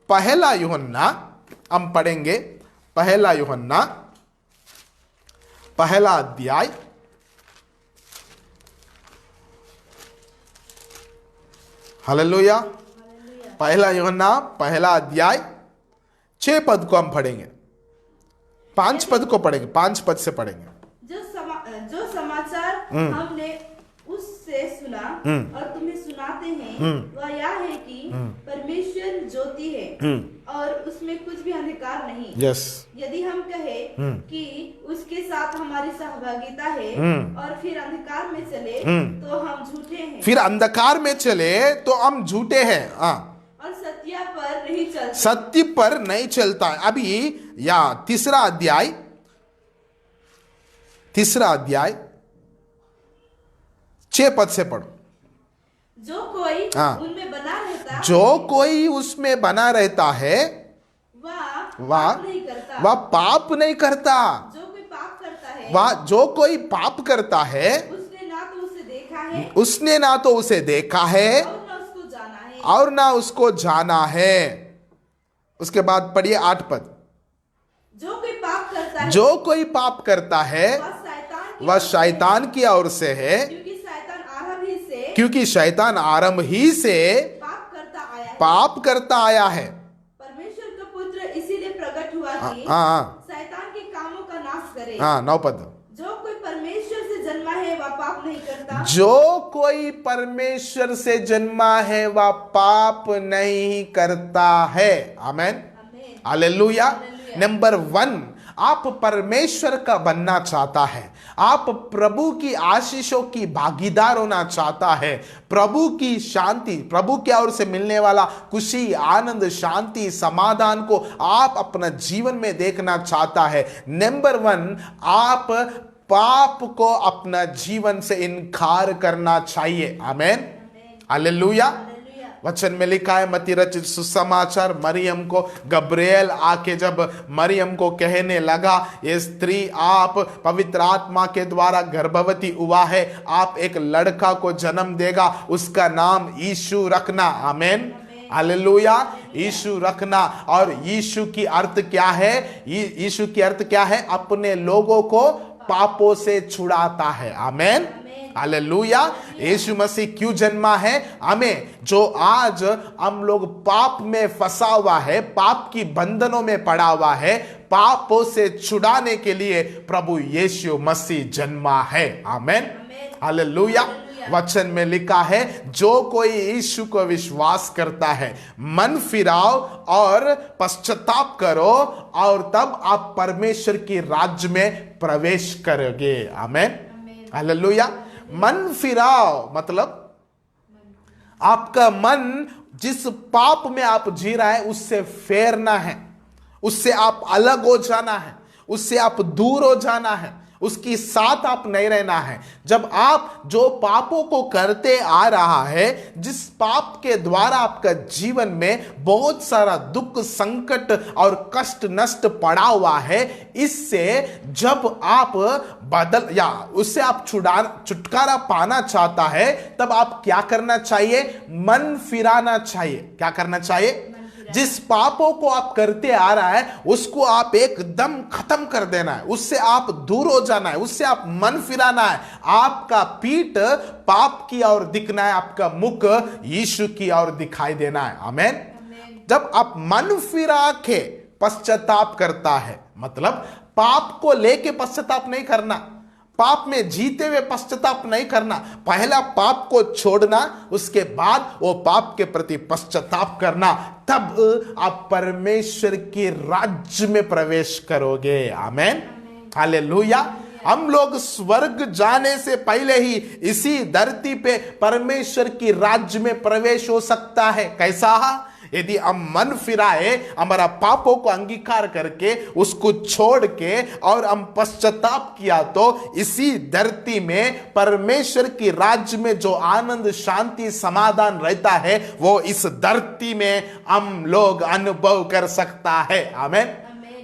पहला यूहन्ना हम पढ़ेंगे, पहला यूहन्ना पहला अध्याय 6 पद को हम पढ़ेंगे, 5 पद को पढ़ेंगे, 5 पद से पढ़ेंगे। जो समाचार हमने उससे सुना और तुम्हें सुनाते हैं वह यह है कि परमेश्वर ज्योति है और उसमें कुछ भी अंधकार नहीं। यदि हम कहें कि उसके साथ हमारी सहभागिता है और फिर अंधकार में चले तो हम झूठे हैं। फिर अंधकार में चले तो हम झूठे हैं, और सत्य पर नहीं चलते, सत्य पर नहीं चलता। अभी या तीसरा अध्याय 6 पद से पढ़ो। जो कोई उनमें बना रहता, जो कोई उसमें बना रहता है वह पाप नहीं करता। जो कोई पाप करता है, वह जो कोई पाप करता है उसने ना तो उसे देखा है उसने ना तो उसे देखा है और न उसको जाना है। और ना उसको जाना है। उसके बाद पढ़िए 8 पद। जो कोई पाप करता है जो कोई पाप करता है वह शैतान की ओर से है, क्योंकि शैतान आरंभ ही से पाप करता आया है। परमेश्वर का पुत्र इसीलिए प्रकट हुआ कि हाँ शैतान के कामों का नाश करे। 9 पद। जो कोई परमेश्वर से जन्मा है वह पाप नहीं करता। जो कोई परमेश्वर से जन्मा है वह पाप नहीं करता है। आमेन, हालेलुया। नंबर 1, आप परमेश्वर का बनना चाहता है, आप प्रभु की आशीषों की भागीदार होना चाहता है, प्रभु की शांति, प्रभु की ओर से मिलने वाला खुशी, आनंद, शांति, समाधान को आप अपना जीवन में देखना चाहता है। नंबर 1, आप पाप को अपना जीवन से इनकार करना चाहिए। आमेन, हालेलुया। वचन में लिखा है, मत्ती रचित सुसमाचार, मरियम को गब्रिएल आके जब मरियम को कहने लगा, ये स्त्री आप पवित्र आत्मा के द्वारा गर्भवती हुआ है, आप एक लड़का को जन्म देगा, उसका नाम यीशु रखना। आमेन, हालेलुया। यीशु रखना। और यीशु की अर्थ क्या है? यीशु की अर्थ क्या है? अपने लोगों को पापों से छुड़ाता है। आमेन, हालेलुया। यीशु मसीह क्यों जन्मा है? हमें, जो आज हम लोग पाप में फंसा हुआ है, पाप की बंधनों में पड़ा हुआ है, पापों से छुड़ाने के लिए प्रभु यीशु मसीह जन्मा है। आमेन, हालेलुया। वचन में लिखा है, जो कोई यीशु को विश्वास करता है, मन फिराओ और पश्चाताप करो और तब आप परमेश्वर की राज्य में प्रवेश करोगे। आमेन, हालेलुया। मन फिराओ मतलब आपका मन जिस पाप में आप जी रहा है उससे फेरना है, उससे आप अलग हो जाना है, उससे आप दूर हो जाना है, उसकी साथ आप नहीं रहना है। जब आप जो पापों को करते आ रहा है, जिस पाप के द्वारा आपका जीवन में बहुत सारा दुख, संकट और कष्ट नष्ट पड़ा हुआ है, इससे जब आप बदल या उससे आप छुटकारा पाना चाहता है, तब आप क्या करना चाहिए? मन फिराना चाहिए। क्या करना चाहिए? जिस पापों को आप करते आ रहा है उसको आप एकदम खत्म कर देना है, उससे आप दूर हो जाना है, उससे आप मन फिराना है। आपका पीठ पाप की ओर दिखना है, आपका मुख यीशु की ओर दिखाई देना है। आमेन। जब आप मन फिरा के पश्चाताप करता है, मतलब पाप को लेके पश्चाताप नहीं करना, पाप में जीते हुए पश्चाताप नहीं करना, पहला पाप को छोड़ना, उसके बाद वो पाप के प्रति पश्चाताप करना, तब आप परमेश्वर के राज्य में प्रवेश करोगे। आमेन, हालेलुया। हम लोग स्वर्ग जाने से पहले ही इसी धरती पे परमेश्वर की राज्य में प्रवेश हो सकता है। कैसा? यदि हम मन फिराए, हमारा पापों को अंगीकार करके उसको छोड़ के और हम पश्चाताप किया, तो इसी धरती में परमेश्वर की राज्य में जो आनंद, शांति, समाधान रहता है, वो इस धरती में हम लोग अनुभव कर सकता है। आमेन,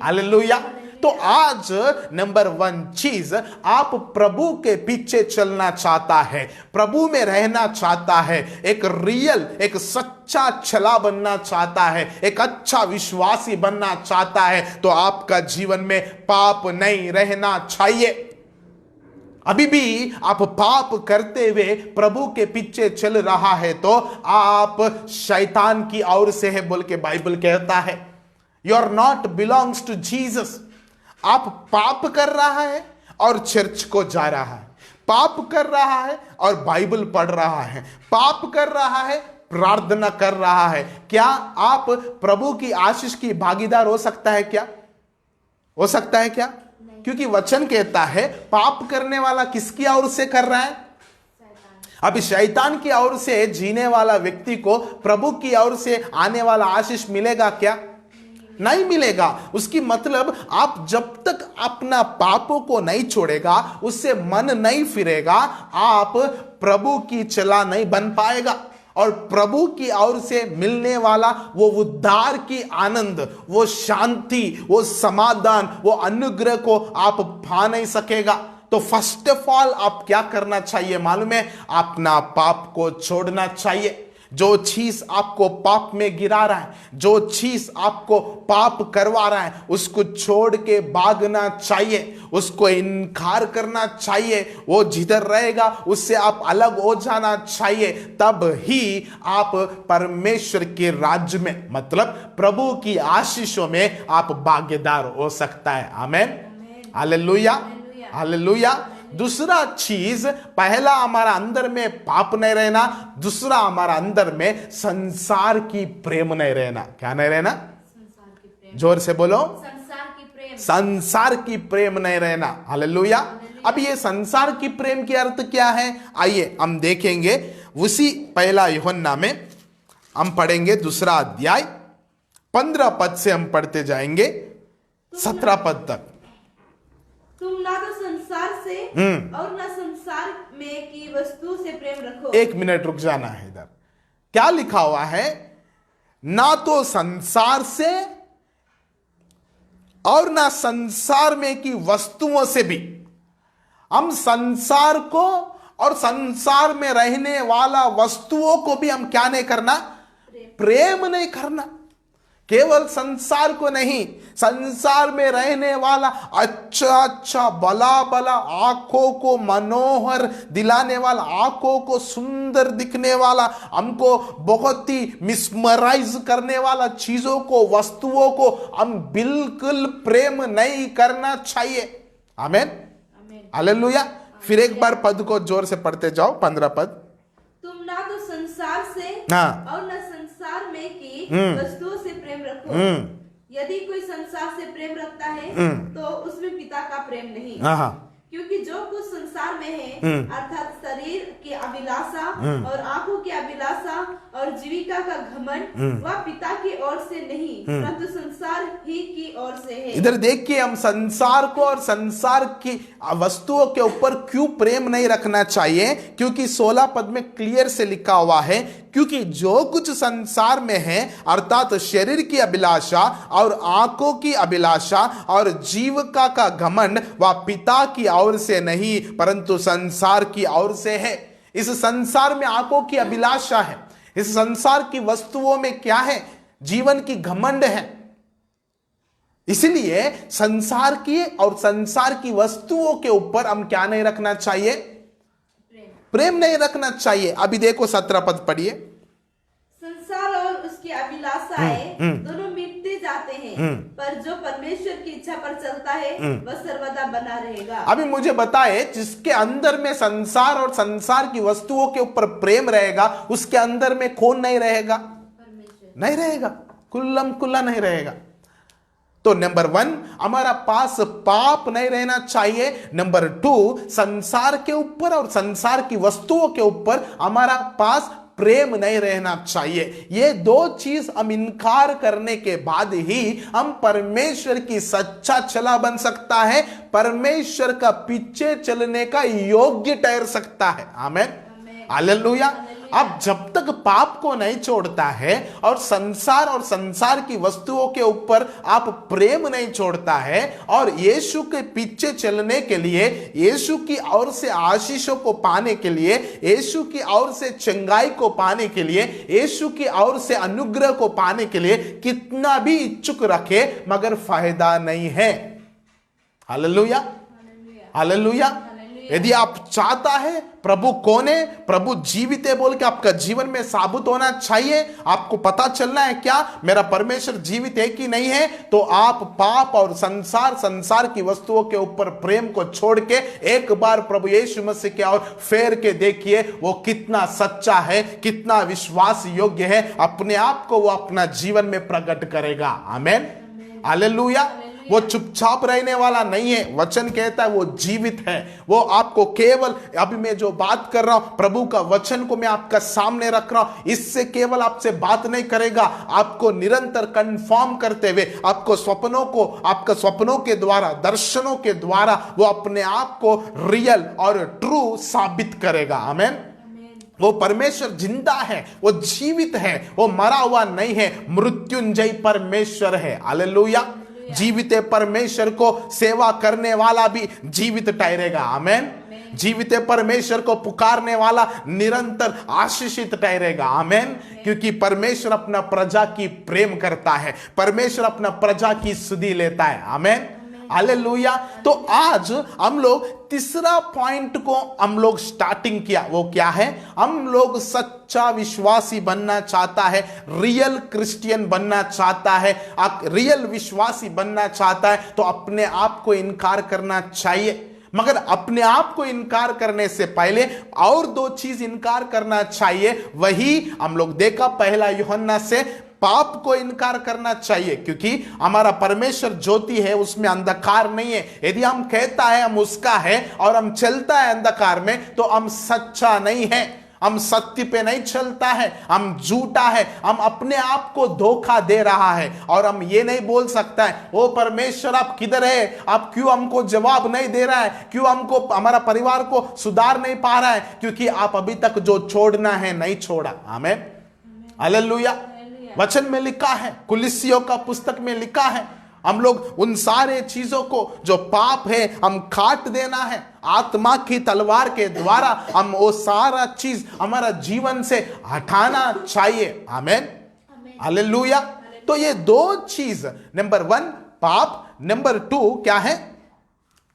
हालेलुया। तो आज नंबर 1 चीज, आप प्रभु के पीछे चलना चाहता है, प्रभु में रहना चाहता है, एक रियल, एक सच्चा छला बनना चाहता है, एक अच्छा विश्वासी बनना चाहता है, तो आपका जीवन में पाप नहीं रहना चाहिए। अभी भी आप पाप करते हुए प्रभु के पीछे चल रहा है तो आप शैतान की ओर से है बोल के बाइबल कहता है। You are not belongs to Jesus. आप पाप कर रहा है और चर्च को जा रहा है, पाप कर रहा है और बाइबल पढ़ रहा है, पाप कर रहा है, प्रार्थना कर रहा है, क्या आप प्रभु की आशीष की भागीदार हो सकता है? क्या हो सकता है? क्या? क्योंकि वचन कहता है पाप करने वाला किसकी ओर से कर रहा है? अभी शैतान की ओर से जीने वाला व्यक्ति को प्रभु की ओर से आने वाला आशीष मिलेगा क्या? नहीं मिलेगा। उसकी मतलब आप जब तक अपना पापों को नहीं छोड़ेगा, उससे मन नहीं फिरेगा, आप प्रभु की चला नहीं बन पाएगा और प्रभु की ओर से मिलने वाला वो उद्धार की आनंद, वो शांति, वो समाधान, वो अनुग्रह को आप पा नहीं सकेगा। तो फर्स्ट ऑफ ऑल आप क्या करना चाहिए मालूम है? अपना पाप को छोड़ना चाहिए। जो चीज आपको पाप में गिरा रहा है, जो चीज आपको पाप करवा रहा है, उसको छोड़ के भागना चाहिए, उसको इनकार करना चाहिए। वो जिधर रहेगा उससे आप अलग हो जाना चाहिए। तब ही आप परमेश्वर के राज्य में, मतलब प्रभु की आशीषों में आप भागीदार हो सकता है। आमेन, हालेलुया, हालेलुया। दूसरा चीज, पहला हमारा अंदर में पाप नहीं रहना, दूसरा हमारा अंदर में संसार की प्रेम नहीं रहना। क्या नहीं रहना? जोर से बोलो, संसार की प्रेम नहीं रहना। हालेलुया। अब ये संसार की प्रेम की अर्थ क्या है? आइए हम देखेंगे। उसी पहला यूहन्ना में हम पढ़ेंगे 2 अध्याय 15 पद से हम पढ़ते जाएंगे 17 पद तक। तुम ना तो संसार से और ना संसार में की वस्तु से प्रेम रखो। 1 मिनट रुक जाना है। इधर क्या लिखा हुआ है? ना तो संसार से और ना संसार में की वस्तुओं से भी। हम संसार को और संसार में रहने वाला वस्तुओं को भी हम क्या नहीं करना? प्रेम नहीं करना। केवल संसार को नहीं, संसार में रहने वाला अच्छा भला भला, आंखों को मनोहर दिलाने वाला, आंखों को सुंदर दिखने वाला, हमको बहुत ही मिसमराइज करने वाला चीजों को, वस्तुओं को हम बिल्कुल प्रेम नहीं करना चाहिए। आमेन, हालेलुया। फिर एक बार पद को जोर से पढ़ते जाओ, 15 पद। तुम ना तो संसार से और न संसार में की वस्तुओं से प्रेम रखो। यदि कोई संसार से प्रेम रखता है तो उसमें पिता का प्रेम नहीं। क्योंकि जो कुछ संसार में है, अर्थात शरीर की अभिलाषा और आंखों की अभिलाषा और जीविका का घमंड, वह पिता की ओर से नहीं परंतु संसार ही की ओर से है। इधर देखिए, हम संसार को और संसार की वस्तुओं के ऊपर क्यों प्रेम नहीं रखना चाहिए? क्योंकि 16 पद में क्लियर से लिखा हुआ है, क्योंकि जो कुछ संसार में है, अर्थात शरीर की अभिलाषा और आंखों की अभिलाषा और जीविका का घमंड, वह पिता की ओर से नहीं परंतु संसार की ओर से है। इस संसार में आंखों की अभिलाषा है, इस संसार की वस्तुओं में क्या है? जीवन की घमंड है। इसलिए संसार की और संसार की वस्तुओं के ऊपर हम क्या नहीं रखना चाहिए? प्रेम नहीं रखना चाहिए। अभी देखो 17 पद पढ़िए। संसार और उसकी अभिलाषाएं दोनों मिटते जाते हैं, पर जो परमेश्वर की इच्छा पर चलता है वह सर्वदा बना रहेगा। अभी मुझे बताए, जिसके अंदर में संसार और संसार की वस्तुओं के ऊपर प्रेम रहेगा, उसके अंदर में कौन नहीं रहेगा? परमेश्वर नहीं रहेगा, कुल्लम कुल्ला नहीं रहेगा। तो नंबर 1, हमारा पास पाप नहीं रहना चाहिए। नंबर 2, संसार के ऊपर और संसार की वस्तुओं के ऊपर हमारा पास प्रेम नहीं रहना चाहिए। ये 2 चीज हम इनकार करने के बाद ही हम परमेश्वर की सच्चा चला बन सकता है, परमेश्वर का पीछे चलने का योग्य ठहर सकता है। आमेन, हालेलुया। अब जब तक पाप को नहीं छोड़ता है और संसार की वस्तुओं के ऊपर आप प्रेम नहीं छोड़ता है और यीशु के पीछे चलने के लिए, यीशु की ओर से आशीषों को पाने के लिए, यीशु की ओर से चंगाई को पाने के लिए, यीशु की ओर से अनुग्रह को पाने के लिए कितना भी इच्छुक रखे मगर फायदा नहीं है। Hallelujah, hallelujah. यदि आप चाहता है प्रभु कौन है, प्रभु जीवित है बोल के आपका जीवन में साबित होना चाहिए, आपको पता चलना है क्या मेरा परमेश्वर जीवित है कि नहीं है, तो आप पाप और संसार की वस्तुओं के ऊपर प्रेम को छोड़ के एक बार प्रभु यीशु मसीह की ओर फेर के देखिए, वो कितना सच्चा है, कितना विश्वास योग्य है। अपने आप को वो अपना जीवन में प्रकट करेगा। Amen, hallelujah. वो चुपचाप रहने वाला नहीं है। वचन कहता है वो जीवित है। वो आपको केवल, अभी मैं जो बात कर रहा हूं, प्रभु का वचन को मैं आपका सामने रख रहा हूं, इससे केवल आपसे बात नहीं करेगा, आपको निरंतर कंफर्म करते हुए आपको स्वप्नों को, आपका स्वप्नों के द्वारा, दर्शनों के द्वारा वो अपने आप को रियल और ट्रू साबित करेगा। आमेन। वो परमेश्वर जिंदा है, वो जीवित है, वो मरा हुआ नहीं है, मृत्युंजय परमेश्वर है। हालेलुया। जीवित परमेश्वर को सेवा करने वाला भी जीवित ठहरेगा। आमेन। जीवित परमेश्वर को पुकारने वाला निरंतर आशीषित ठहरेगा। आमेन। क्योंकि परमेश्वर अपना प्रजा की प्रेम करता है, परमेश्वर अपना प्रजा की सुधि लेता है। आमेन। हालेलुया। तो आज हम लोग तीसरा पॉइंट को हम लोग स्टार्टिंग किया, वो क्या है? हम लोग सच्चा विश्वासी बनना चाहता है, रियल क्रिश्चियन बनना चाहता है, रियल विश्वासी बनना चाहता है तो अपने आप को इनकार करना चाहिए। मगर अपने आप को इनकार करने से पहले और दो चीज इनकार करना चाहिए। वही हम लोग देखा पहला यूहन्ना से, पाप को इनकार करना चाहिए, क्योंकि हमारा परमेश्वर ज्योति है, उसमें अंधकार नहीं है। यदि हम कहता है हम उसका है और हम चलता है अंधकार में तो हम सच्चा नहीं है, हम सत्य पे नहीं चलता है, हम झूठा है, हम अपने आप को धोखा दे रहा है। और हम ये नहीं बोल सकता है ओ परमेश्वर आप किधर है, आप क्यों हमको जवाब नहीं दे रहा है, क्यों हमको हमारा परिवार को सुधार नहीं पा रहा है, क्योंकि आप अभी तक जो छोड़ना है नहीं छोड़ा। आमेन। हालेलुया। वचन में लिखा है, कुलिस्सियों का पुस्तक में लिखा है, हम लोग उन सारे चीजों को जो पाप है हम काट देना है आत्मा की तलवार के द्वारा। हम वो सारा चीज हमारा जीवन से हटाना चाहिए। आमेन। हालेलुया। तो ये दो चीज, नंबर 1 पाप, नंबर 2 क्या है?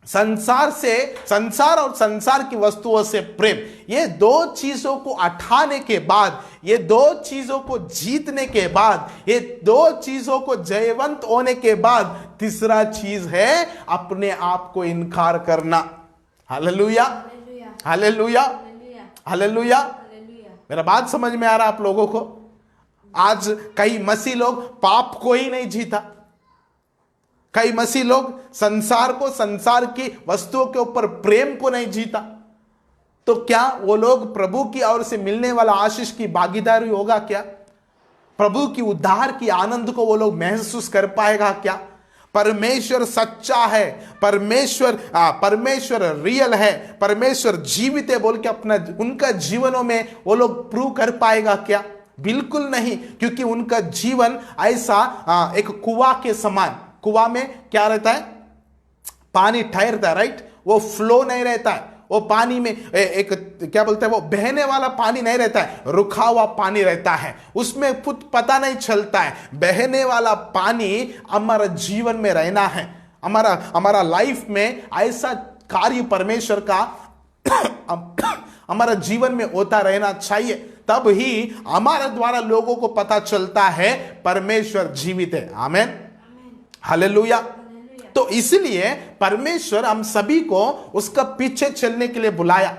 संसार और संसार की वस्तुओं से प्रेम। ये दो चीजों को हटाने के बाद, ये दो चीजों को जीतने के बाद, ये दो चीजों को जयवंत होने के बाद तीसरा चीज है अपने आप को इनकार करना। हालेलुया। हालेलुया। हालेलुया। मेरा बात समझ में आ रहा आप लोगों को? आज कई मसीह लोग पाप को ही नहीं जीता, कई मसीह लोग संसार को, संसार की वस्तुओं के ऊपर प्रेम को नहीं जीता। तो क्या वो लोग प्रभु की ओर से मिलने वाला आशीष की भागीदारी होगा क्या? प्रभु की उद्धार की आनंद को वो लोग महसूस कर पाएगा क्या? परमेश्वर सच्चा है, परमेश्वर रियल है, परमेश्वर जीवित है बोल के अपना उनका जीवनों में वो लोग प्रूव कर पाएगा क्या? बिल्कुल नहीं। क्योंकि उनका जीवन ऐसा एक कुआं के समान, कुआं में क्या रहता है? पानी ठहरता है, राइट? वो फ्लो नहीं रहता है, वो पानी में एक क्या बोलते हैं, वो बहने वाला पानी नहीं रहता है, रुका हुआ पानी रहता है, उसमें कुछ पता नहीं चलता है। बहने वाला पानी हमारा जीवन में रहना है, हमारा लाइफ में ऐसा कार्य परमेश्वर का हमारा जीवन में होता रहना चाहिए। तब ही हमारे द्वारा लोगों को पता चलता है परमेश्वर जीवित है। आमेन। हालेलुया। तो इसलिए परमेश्वर हम सभी को उसका पीछे चलने के लिए बुलाया,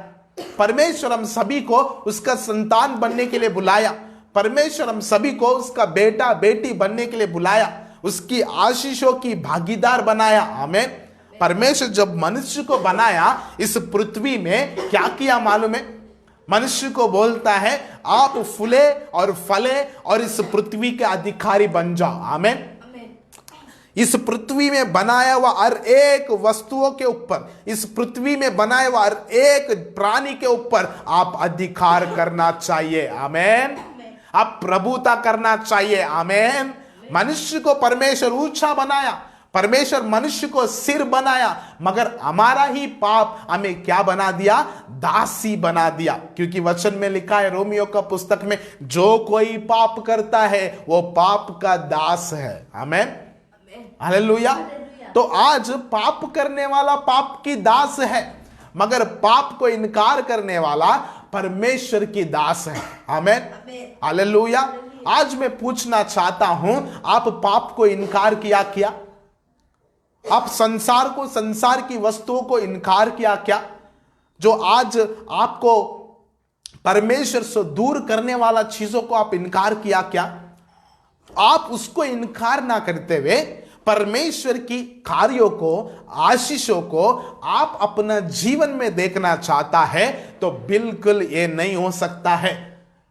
परमेश्वर हम सभी को उसका संतान बनने के लिए बुलाया, परमेश्वर हम सभी को उसका बेटा बेटी बनने के लिए बुलाया, उसकी आशीषों की भागीदार बनाया। आमेन। परमेश्वर जब मनुष्य को बनाया इस पृथ्वी में क्या किया मालूम है? मनुष्य को बोलता है आप फूले और फले और इस पृथ्वी के अधिकारी बन जाओ। आमेन। इस पृथ्वी में बनाया हुआ हर एक वस्तुओं के ऊपर, इस पृथ्वी में बनाया हुआ हर एक प्राणी के ऊपर आप अधिकार करना चाहिए। आमेन। आप प्रभुता करना चाहिए। आमेन। मनुष्य को परमेश्वर ऊंचा बनाया, परमेश्वर मनुष्य को सिर बनाया, मगर हमारा ही पाप हमें क्या बना दिया? दासी बना दिया। क्योंकि वचन में लिखा है रोमियो का पुस्तक में, जो कोई पाप करता है वो पाप का दास है। आमेन। हालेलुया। तो आज पाप करने वाला पाप की दास है, मगर पाप को इनकार करने वाला परमेश्वर की दास है। आमेन। हालेलुया। आज मैं पूछना चाहता हूं, आप पाप को इनकार किया क्या? आप संसार को, संसार की वस्तुओं को इनकार किया क्या? जो आज आपको परमेश्वर से दूर करने वाला चीजों को आप इनकार किया क्या? आप उसको इनकार ना करते हुए परमेश्वर की कार्यों को, आशीषों को आप अपना जीवन में देखना चाहता है तो बिल्कुल ये नहीं हो सकता है।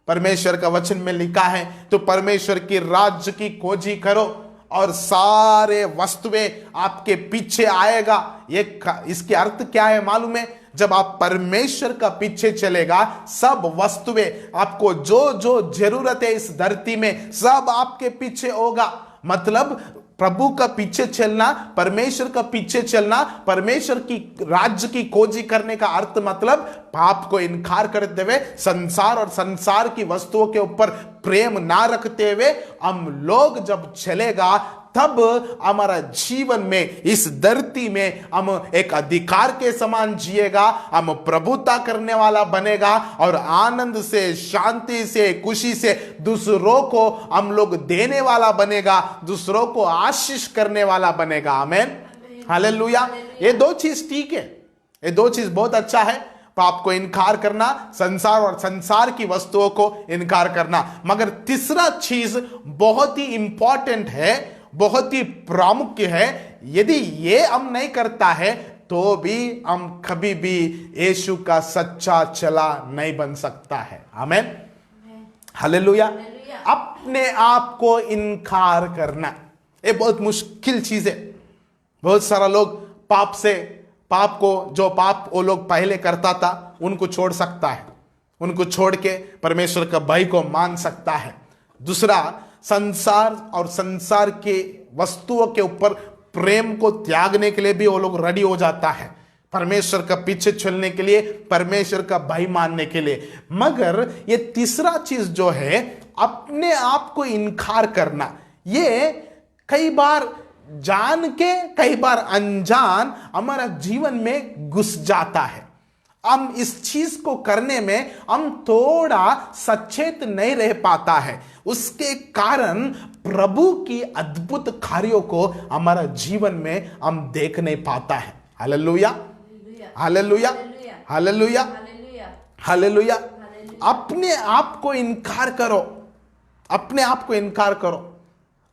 परमेश्वर का वचन में लिखा है तो परमेश्वर की राज्य की खोजी करो और सारे वस्तुएं आपके पीछे आएगा। ये इसके अर्थ क्या है मालूम है? जब आप परमेश्वर का पीछे चलेगा, सब वस्तुएं आपको जो जो जरूरत है इस धरती में सब आपके पीछे होगा। मतलब प्रभु का पीछे चलना, परमेश्वर का पीछे चलना, परमेश्वर की राज्य की खोजी करने का अर्थ मतलब पाप को इनकार करते हुए, संसार और संसार की वस्तुओं के ऊपर प्रेम ना रखते हुए हम लोग जब चलेगा, तब हमारा जीवन में इस धरती में हम एक अधिकार के समान जिएगा, हम प्रभुता करने वाला बनेगा और आनंद से, शांति से, खुशी से दूसरों को हम लोग देने वाला बनेगा, दूसरों को आशीष करने वाला बनेगा। आमेन, हालेलुया। ये दो चीज ठीक है, ये दो चीज बहुत अच्छा है, पाप को इनकार करना, संसार और संसार की वस्तुओं को इनकार करना। मगर तीसरा चीज बहुत ही इंपॉर्टेंट है, बहुत ही प्रामुख्य है। यदि ये हम नहीं करता है तो भी हम कभी भी यीशु का सच्चा चला नहीं बन सकता है। आमेन, हालेलुया। अपने आप को इनकार करना ये बहुत मुश्किल चीज है। बहुत सारा लोग पाप को, जो पाप वो लोग पहले करता था, उनको छोड़ सकता है, उनको छोड़ के परमेश्वर का भय को मान सकता है। दूसरा, संसार और संसार के वस्तुओं के ऊपर प्रेम को त्यागने के लिए भी वो लोग रेडी हो जाता है, परमेश्वर का पीछे चलने के लिए, परमेश्वर का भय मानने के लिए। मगर ये तीसरा चीज जो है, अपने आप को इनकार करना, ये कई बार जान के, कई बार अनजान हमारा जीवन में घुस जाता है। हम इस चीज को करने में हम थोड़ा सचेत नहीं रह पाता है, उसके कारण प्रभु की अद्भुत कार्यों को हमारा जीवन में हम देख नहीं पाता है। Hallelujah, hallelujah, hallelujah, hallelujah. अपने आप को इनकार करो, अपने आप को इनकार करो।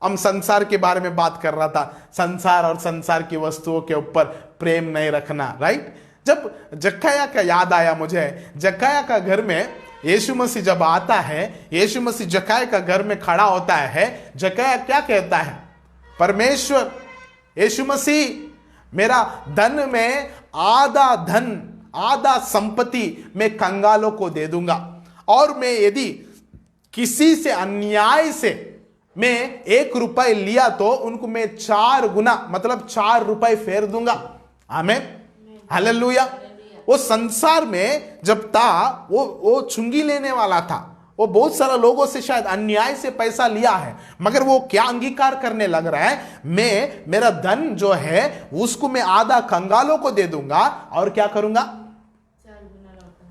हम संसार के बारे में बात कर रहा था, संसार और संसार की वस्तुओं के ऊपर प्रेम नहीं रखना, राइट। जब जक्कैया का याद आया मुझे, जक्कैया का घर में यीशु मसीह जब आता है, यीशु मसीह जक्कैया का घर में खड़ा होता है, जक्कैया क्या कहता है? परमेश्वर, यीशु मसीह, मेरा धन में आधा धन, आधा संपत्ति मैं कंगालों को दे दूंगा, और मैं यदि किसी से अन्याय से मैं 1 रुपए लिया तो उनको मैं 4 गुना, मतलब 4 रुपए फेर दूंगा। आमीन, हालेलुया। वो संसार में जब था, वो चुंगी लेने वाला था, वो बहुत सारा लोगों से शायद अन्याय से पैसा लिया है, मगर वो क्या अंगीकार करने लग रहा है? मैं, मेरा धन जो है उसको मैं आधा कंगालों को दे दूंगा, और क्या करूंगा?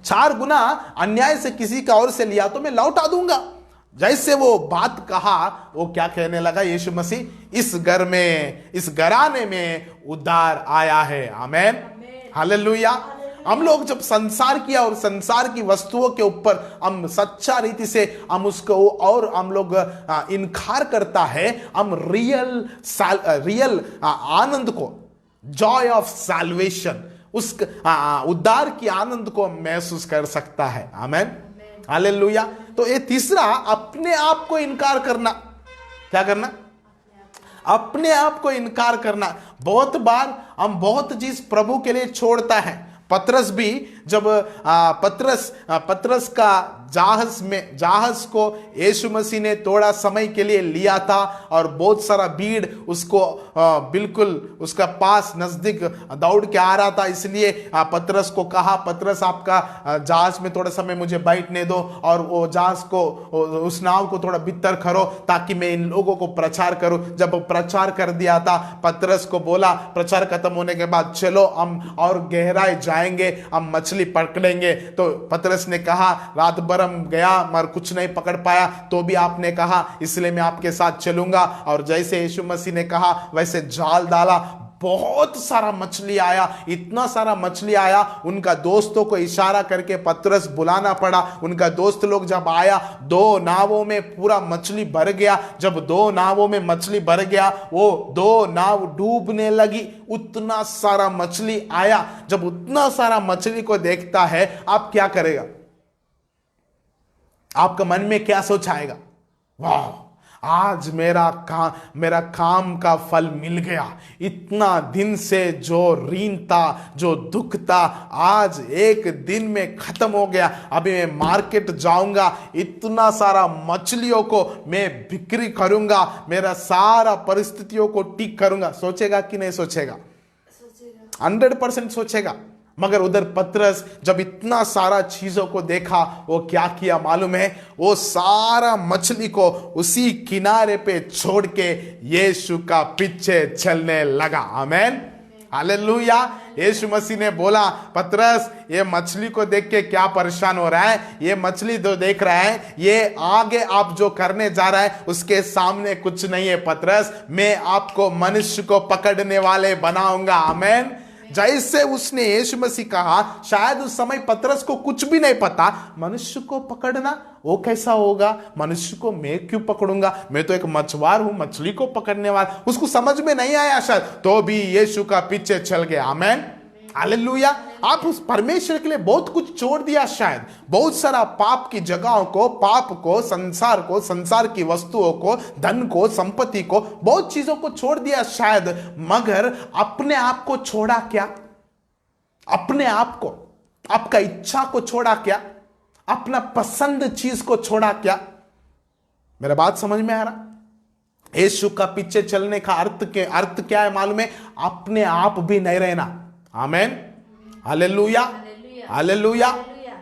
4 गुना अन्याय से किसी का और से लिया तो मैं लौटा दूंगा। जैसे वो बात कहा, वो क्या कहने लगा यीशु मसीह? इस घर में, इस घराने में उद्धार आया है। आमीन, हालेलुया। हम लोग जब संसार किया और संसार की वस्तुओं के ऊपर हम सच्चा रीति से हम उसको और हम लोग इनकार करता है, हम रियल आनंद को, जॉय ऑफ सैल्वेशन, उस उद्धार की आनंद को महसूस कर सकता है। आमीन, हालेलुया। तो ये तीसरा, अपने आप को इनकार करना। क्या करना? अपने आप को इनकार करना। बहुत बार हम बहुत चीज प्रभु के लिए छोड़ता है। पतरस भी, जब पतरस का जहाज को यीशु मसीह ने थोड़ा समय के लिए लिया था, और बहुत सारा भीड़ उसको बिल्कुल उसका पास नजदीक दौड़ के आ रहा था, इसलिए पतरस को कहा, पतरस आपका जहाज में थोड़ा समय मुझे बैठने दो, और वो जहाज को, उस नाव को थोड़ा भीतर करो ताकि मैं इन लोगों को प्रचार करूं। जब प्रचार कर दिया था, पतरस को बोला प्रचार खत्म होने के बाद, चलो हम और गहराई जाएंगे, हम मछली पकड़ेंगे। तो पतरस ने कहा, रात भर हम गया मगर कुछ नहीं पकड़ पाया, तो भी आपने कहा इसलिए मैं आपके साथ चलूंगा। और जैसे यीशु मसीह ने कहा वैसे जाल डाला, बहुत सारा मछली आया, इतना सारा मछली आया, उनका दोस्तों को इशारा करके पतरस बुलाना पड़ा। उनका दोस्त लोग जब आया, 2 नावों में पूरा मछली भर गया। जब 2 नावों में मछली भर गया, वो 2 नाव डूबने लगी, उतना सारा मछली आया। जब उतना सारा मछली को देखता है, आप क्या करेगा? आपका मन में क्या सोच आएगा? वाह, आज मेरा काम का फल मिल गया। इतना दिन से जो ऋण था, जो दुख था, आज एक दिन में खत्म हो गया। अभी मैं मार्केट जाऊंगा, इतना सारा मछलियों को मैं बिक्री करूंगा, मेरा सारा परिस्थितियों को ठीक करूंगा। सोचेगा कि नहीं सोचेगा? 100% सोचेगा। मगर उधर पतरस जब इतना सारा चीजों को देखा, वो क्या किया मालूम है? वो सारा मछली को उसी किनारे पे छोड़ के यीशु का पीछे चलने लगा। आमेन, हालेलुया। यीशु मसीह ने बोला, पतरस ये मछली को देख के क्या परेशान हो रहा है? ये मछली तो देख रहा है, ये आगे आप जो करने जा रहा है उसके सामने कुछ नहीं है। पतरस, मैं आपको मनुष्य को पकड़ने वाले बनाऊंगा। आमेन। जैसे उसने यीशु मसीह कहा, शायद उस समय पतरस को कुछ भी नहीं पता, मनुष्य को पकड़ना वो कैसा होगा? मनुष्य को मैं क्यों पकड़ूंगा? मैं तो एक मछुआर हूं, मछली को पकड़ने वाला। उसको समझ में नहीं आया शायद, तो भी यीशु का पीछे चल गया। आमेन, हालेलुया। आप उस परमेश्वर के लिए बहुत कुछ छोड़ दिया, शायद बहुत सारा पाप की जगहों को, पाप को, संसार की वस्तुओं को, धन को, संपत्ति को, बहुत चीजों को छोड़ दिया शायद। मगर अपने आप को छोड़ा क्या? अपने आप को, आपका इच्छा को छोड़ा क्या? अपना पसंद चीज को छोड़ा क्या? मेरा बात समझ में आ रहा? यीशु का पीछे चलने का अर्थ क्या है मालूम है? अपने आप भी नहीं रहना। आमेन, हालेलुया, हालेलुया।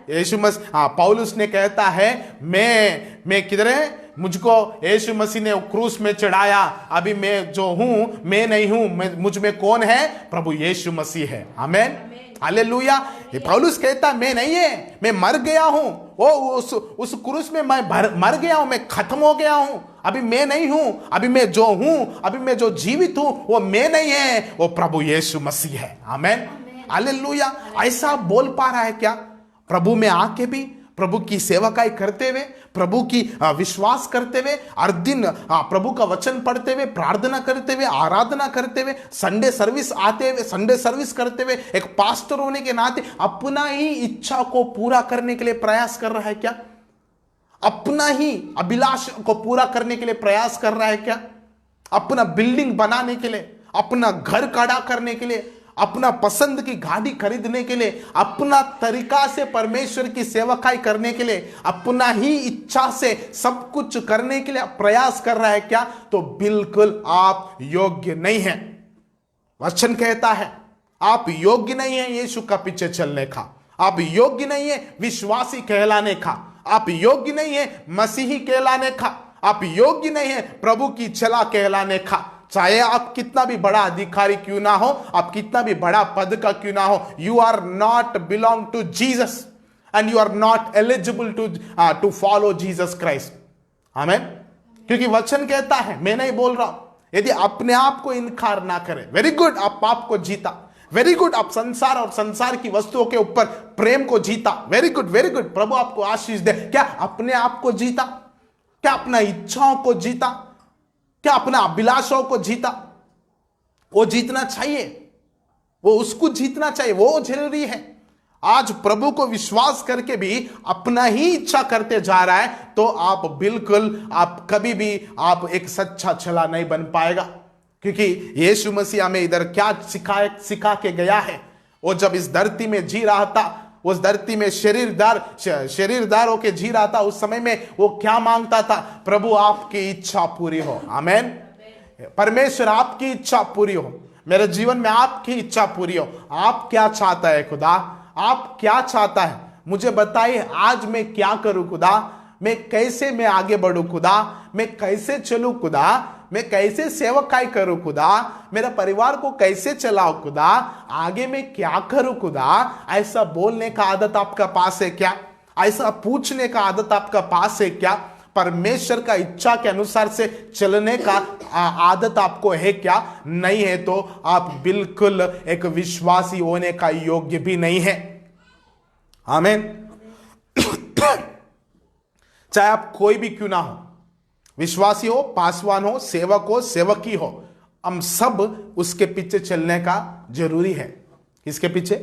यीशु मसीह, पौलुस ने कहता है, मैं किधर है? मुझको यीशु मसीह ने क्रूस में चढ़ाया। अभी मैं जो हूं मैं नहीं हूं, मुझ में कौन है? प्रभु यीशु मसीह है। आमेन, हालेलुया। ये पौलुस कहता मैं नहीं है, मैं मर गया हूं। वो उस क्रूस में मैं मर गया हूं, मैं खत्म हो गया हूं। अभी मैं नहीं हूं, अभी मैं जो हूं, अभी मैं जो जीवित हूं, वो मैं नहीं है, वो प्रभु यीशु मसीह है। आमेन, हालेलुया। ऐसा बोल पा रहा है क्या? प्रभु में आके भी, प्रभु की सेवकाई करते हुए, प्रभु की विश्वास करते हुए, हर दिन प्रभु का वचन पढ़ते हुए, प्रार्थना करते हुए, आराधना करते हुए, संडे सर्विस आते हुए, संडे सर्विस करते हुए, एक पास्टर होने के नाते अपना ही इच्छा को पूरा करने के लिए प्रयास कर रहा है क्या? अपना ही अभिलाष को पूरा करने के लिए प्रयास कर रहा है क्या? अपना बिल्डिंग बनाने के लिए, अपना घर खड़ा करने के लिए, अपना पसंद की गाड़ी खरीदने के लिए, अपना तरीका से परमेश्वर की सेवकाई करने के लिए, अपना ही इच्छा से सब कुछ करने के लिए प्रयास कर रहा है क्या? तो बिल्कुल आप योग्य नहीं है। वचन कहता है आप योग्य नहीं है यीशु का पीछे चलने का, आप योग्य नहीं है विश्वासी कहलाने का, आप योग्य नहीं है मसीही कहलाने का, आप योग्य नहीं है प्रभु की चला कहलाने का। चाहे आप कितना भी बड़ा अधिकारी क्यों ना हो, आप कितना भी बड़ा पद का क्यों ना हो, you are not belong to Jesus and you are not eligible to follow Jesus Christ. Amen. क्योंकि वचन कहता है, मैं नहीं बोल रहा हूं, यदि अपने आप को इनकार ना करें, वेरी गुड, आप पाप को जीता, वेरी गुड, आप संसार और संसार की वस्तुओं के ऊपर प्रेम को जीता, वेरी गुड, वेरी गुड, प्रभु आपको आशीष दे। क्या अपने आप को जीता? क्या अपना इच्छाओं को जीता? क्या अपना अभिलाषों को जीता? वो जीतना चाहिए, वो उसको जीतना चाहिए, वो जरूरी है। आज प्रभु को विश्वास करके भी अपना ही इच्छा करते जा रहा है, तो आप बिल्कुल, आप कभी भी आप एक सच्चा चला नहीं बन पाएगा। क्योंकि यीशु मसीह हमें इधर क्या सिखा के गया है। वो जब इस धरती में जी रहा था, उस धरती में शरीरदार होके जी रहा था, उस समय में वो क्या मांगता था? प्रभु आपकी इच्छा पूरी हो। आमेन। परमेश्वर आपकी इच्छा पूरी हो, मेरे जीवन में आपकी इच्छा पूरी हो। आप क्या चाहता है खुदा? आप क्या चाहता है? मुझे बताइए, आज मैं क्या करूं खुदा? मैं आगे बढ़ूं खुदा? मैं कैसे चलूं खुदा? मैं कैसे सेवकाई करूं खुदा? मेरा परिवार को कैसे चलाऊं खुदा? आगे मैं क्या करूं खुदा? ऐसा बोलने का आदत आपका पास है क्या? ऐसा पूछने का आदत आपका पास है क्या? परमेश्वर का इच्छा के अनुसार से चलने का आदत आपको है क्या? नहीं है तो आप बिल्कुल एक विश्वासी होने का योग्य भी नहीं है। आमीन। चाहे आप कोई भी क्यों ना हो, विश्वासी हो, पासवान हो, सेवक हो, सेवकी हो, हम सब उसके पीछे चलने का जरूरी है। किसके पीछे?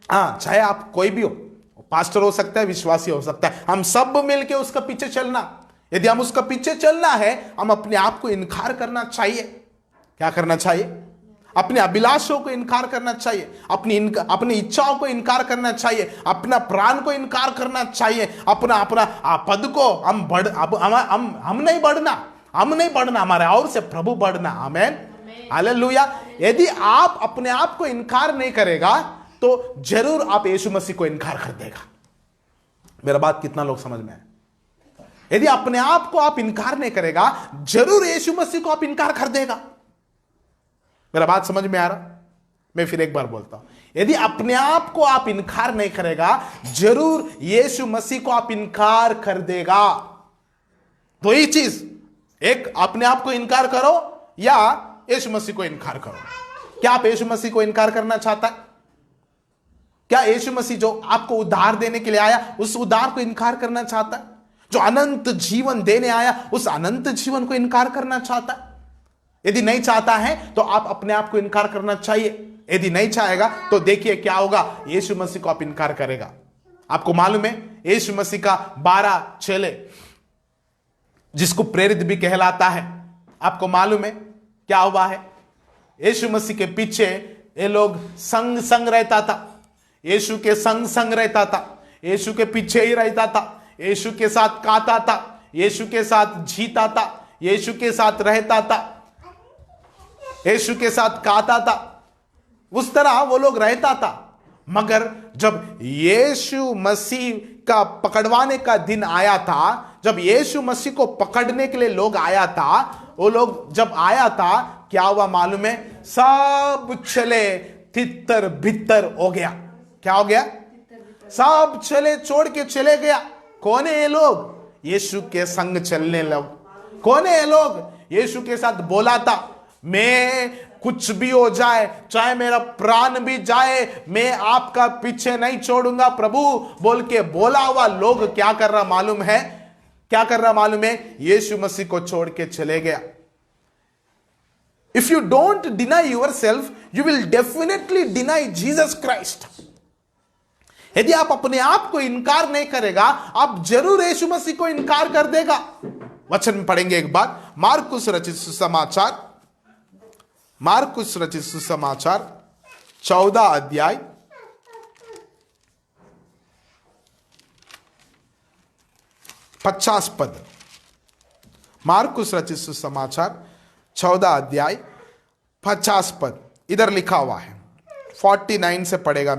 चाहे आप कोई भी हो, पास्टर हो सकता है, विश्वासी हो सकता है, हम सब मिलके उसका पीछे चलना। यदि हम उसका पीछे चलना है, हम अपने आप को इनकार करना चाहिए। क्या करना चाहिए? अपने अभिलाषों को इनकार करना चाहिए, अपनी इच्छाओं को इनकार करना चाहिए, अपना प्राण को इनकार करना चाहिए, अपना पद को हम नहीं बढ़ना, हमारे और से प्रभु बढ़ना। आमेन, हालेलुया। यदि आप अपने आप को इनकार नहीं करेगा तो जरूर आप यीशु मसीह को इनकार कर देगा। मेरा बात कितना लोग समझ में है? यदि अपने आप को आप इनकार नहीं करेगा, जरूर यीशु मसीह को आप इनकार कर देगा। मेरा बात समझ में आ रहा? मैं फिर एक बार बोलता हूं, यदि अपने आप को आप इनकार नहीं करेगा, जरूर यीशु मसीह को आप इनकार कर देगा। तो ये चीज, एक अपने आप को इनकार करो या यीशु मसीह को इनकार करो। क्या आप यीशु मसीह को इनकार करना चाहता है? क्या यीशु मसीह जो आपको उद्धार देने के लिए आया, उस उद्धार को इनकार करना चाहता है? जो अनंत जीवन देने आया, उस अनंत जीवन को इनकार करना चाहता है? यदि नहीं चाहता है तो आप अपने आप को इनकार करना चाहिए। यदि नहीं चाहेगा तो देखिए क्या होगा, यीशु मसीह को आप इनकार करेगा। आपको मालूम है, यीशु मसीह का 12 चेले, जिसको प्रेरित भी कहलाता है, आपको मालूम है क्या हुआ है? यीशु मसीह के पीछे ये लोग संग रहता था, यीशु के संग रहता था, यीशु के पीछे ही रहता था, यीशु के साथ खाता था, यीशु के साथ जीता था, यीशु के साथ रहता था, यीशु के साथ खाता था। उस तरह वो लोग रहता था। मगर जब यीशु मसीह का पकड़वाने का दिन आया था, जब यीशु मसीह को पकड़ने के लिए लोग आया था, वो लोग जब आया था, क्या हुआ मालूम है? सब चले तितर बितर हो गया। क्या हो गया? सब चले छोड़ के चले गया। कौन है ये लोग? यीशु के संग चलने लोग। कौन है ये लोग? यीशु के साथ बोला था, मैं कुछ भी हो जाए, चाहे मेरा प्राण भी जाए, मैं आपका पीछे नहीं छोड़ूंगा प्रभु बोल के बोला हुआ लोग क्या कर रहा मालूम है? क्या कर रहा मालूम है? यीशु मसीह को छोड़ के चले गया। If you don't deny your self, you will definitely deny Jesus Christ. यदि आप अपने आप को इनकार नहीं करेगा, आप जरूर यीशु मसीह को इनकार कर देगा। वचन में पढ़ेंगे एक बार, मार्कुस रचित सुसमाचार, मार्कुस रचित सुसमाचार 14 अध्याय 50 पद। मार्कुस रचित सुसमाचार 14 अध्याय 50 पद इधर लिखा हुआ है। 49 से पढ़ेगा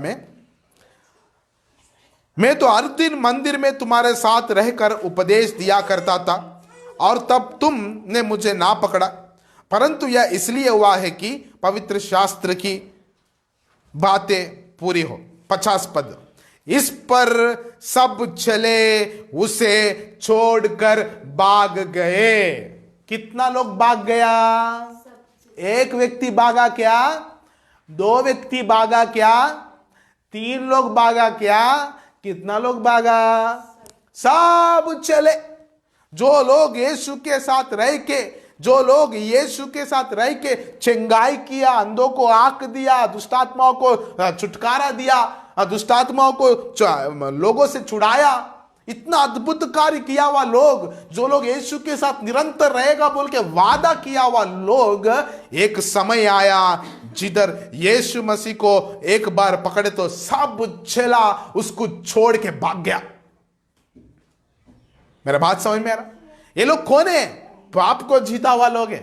मैं तो हर दिन मंदिर में तुम्हारे साथ रहकर उपदेश दिया करता था, और तब तुमने मुझे ना पकड़ा, परंतु यह इसलिए हुआ है कि पवित्र शास्त्र की बातें पूरी हो। 50 पद। इस पर सब चले उसे छोड़कर भाग गए। कितना लोग भाग गया? एक व्यक्ति भागा क्या? 2 व्यक्ति भागा क्या? 3 लोग भागा क्या? कितना लोग भागा? सब चले। जो लोग यीशु के साथ रह के, जो लोग यीशु के साथ रह के चंगाई किया, अंधों को आंख दिया, दुष्टात्माओं को छुटकारा दिया, दुष्टात्माओं को लोगों से छुड़ाया, इतना अद्भुत कार्य किया हुआ लोग, जो लोग यीशु के साथ निरंतर रहेगा बोल के वादा किया हुआ लोग, एक समय आया जिधर यीशु मसीह को एक बार पकड़े तो सब चला उसको छोड़ के भाग गया। मेरा बात समझ में आ रहा? ये लोग कौन है? पाप को जीता हुआ लोग है।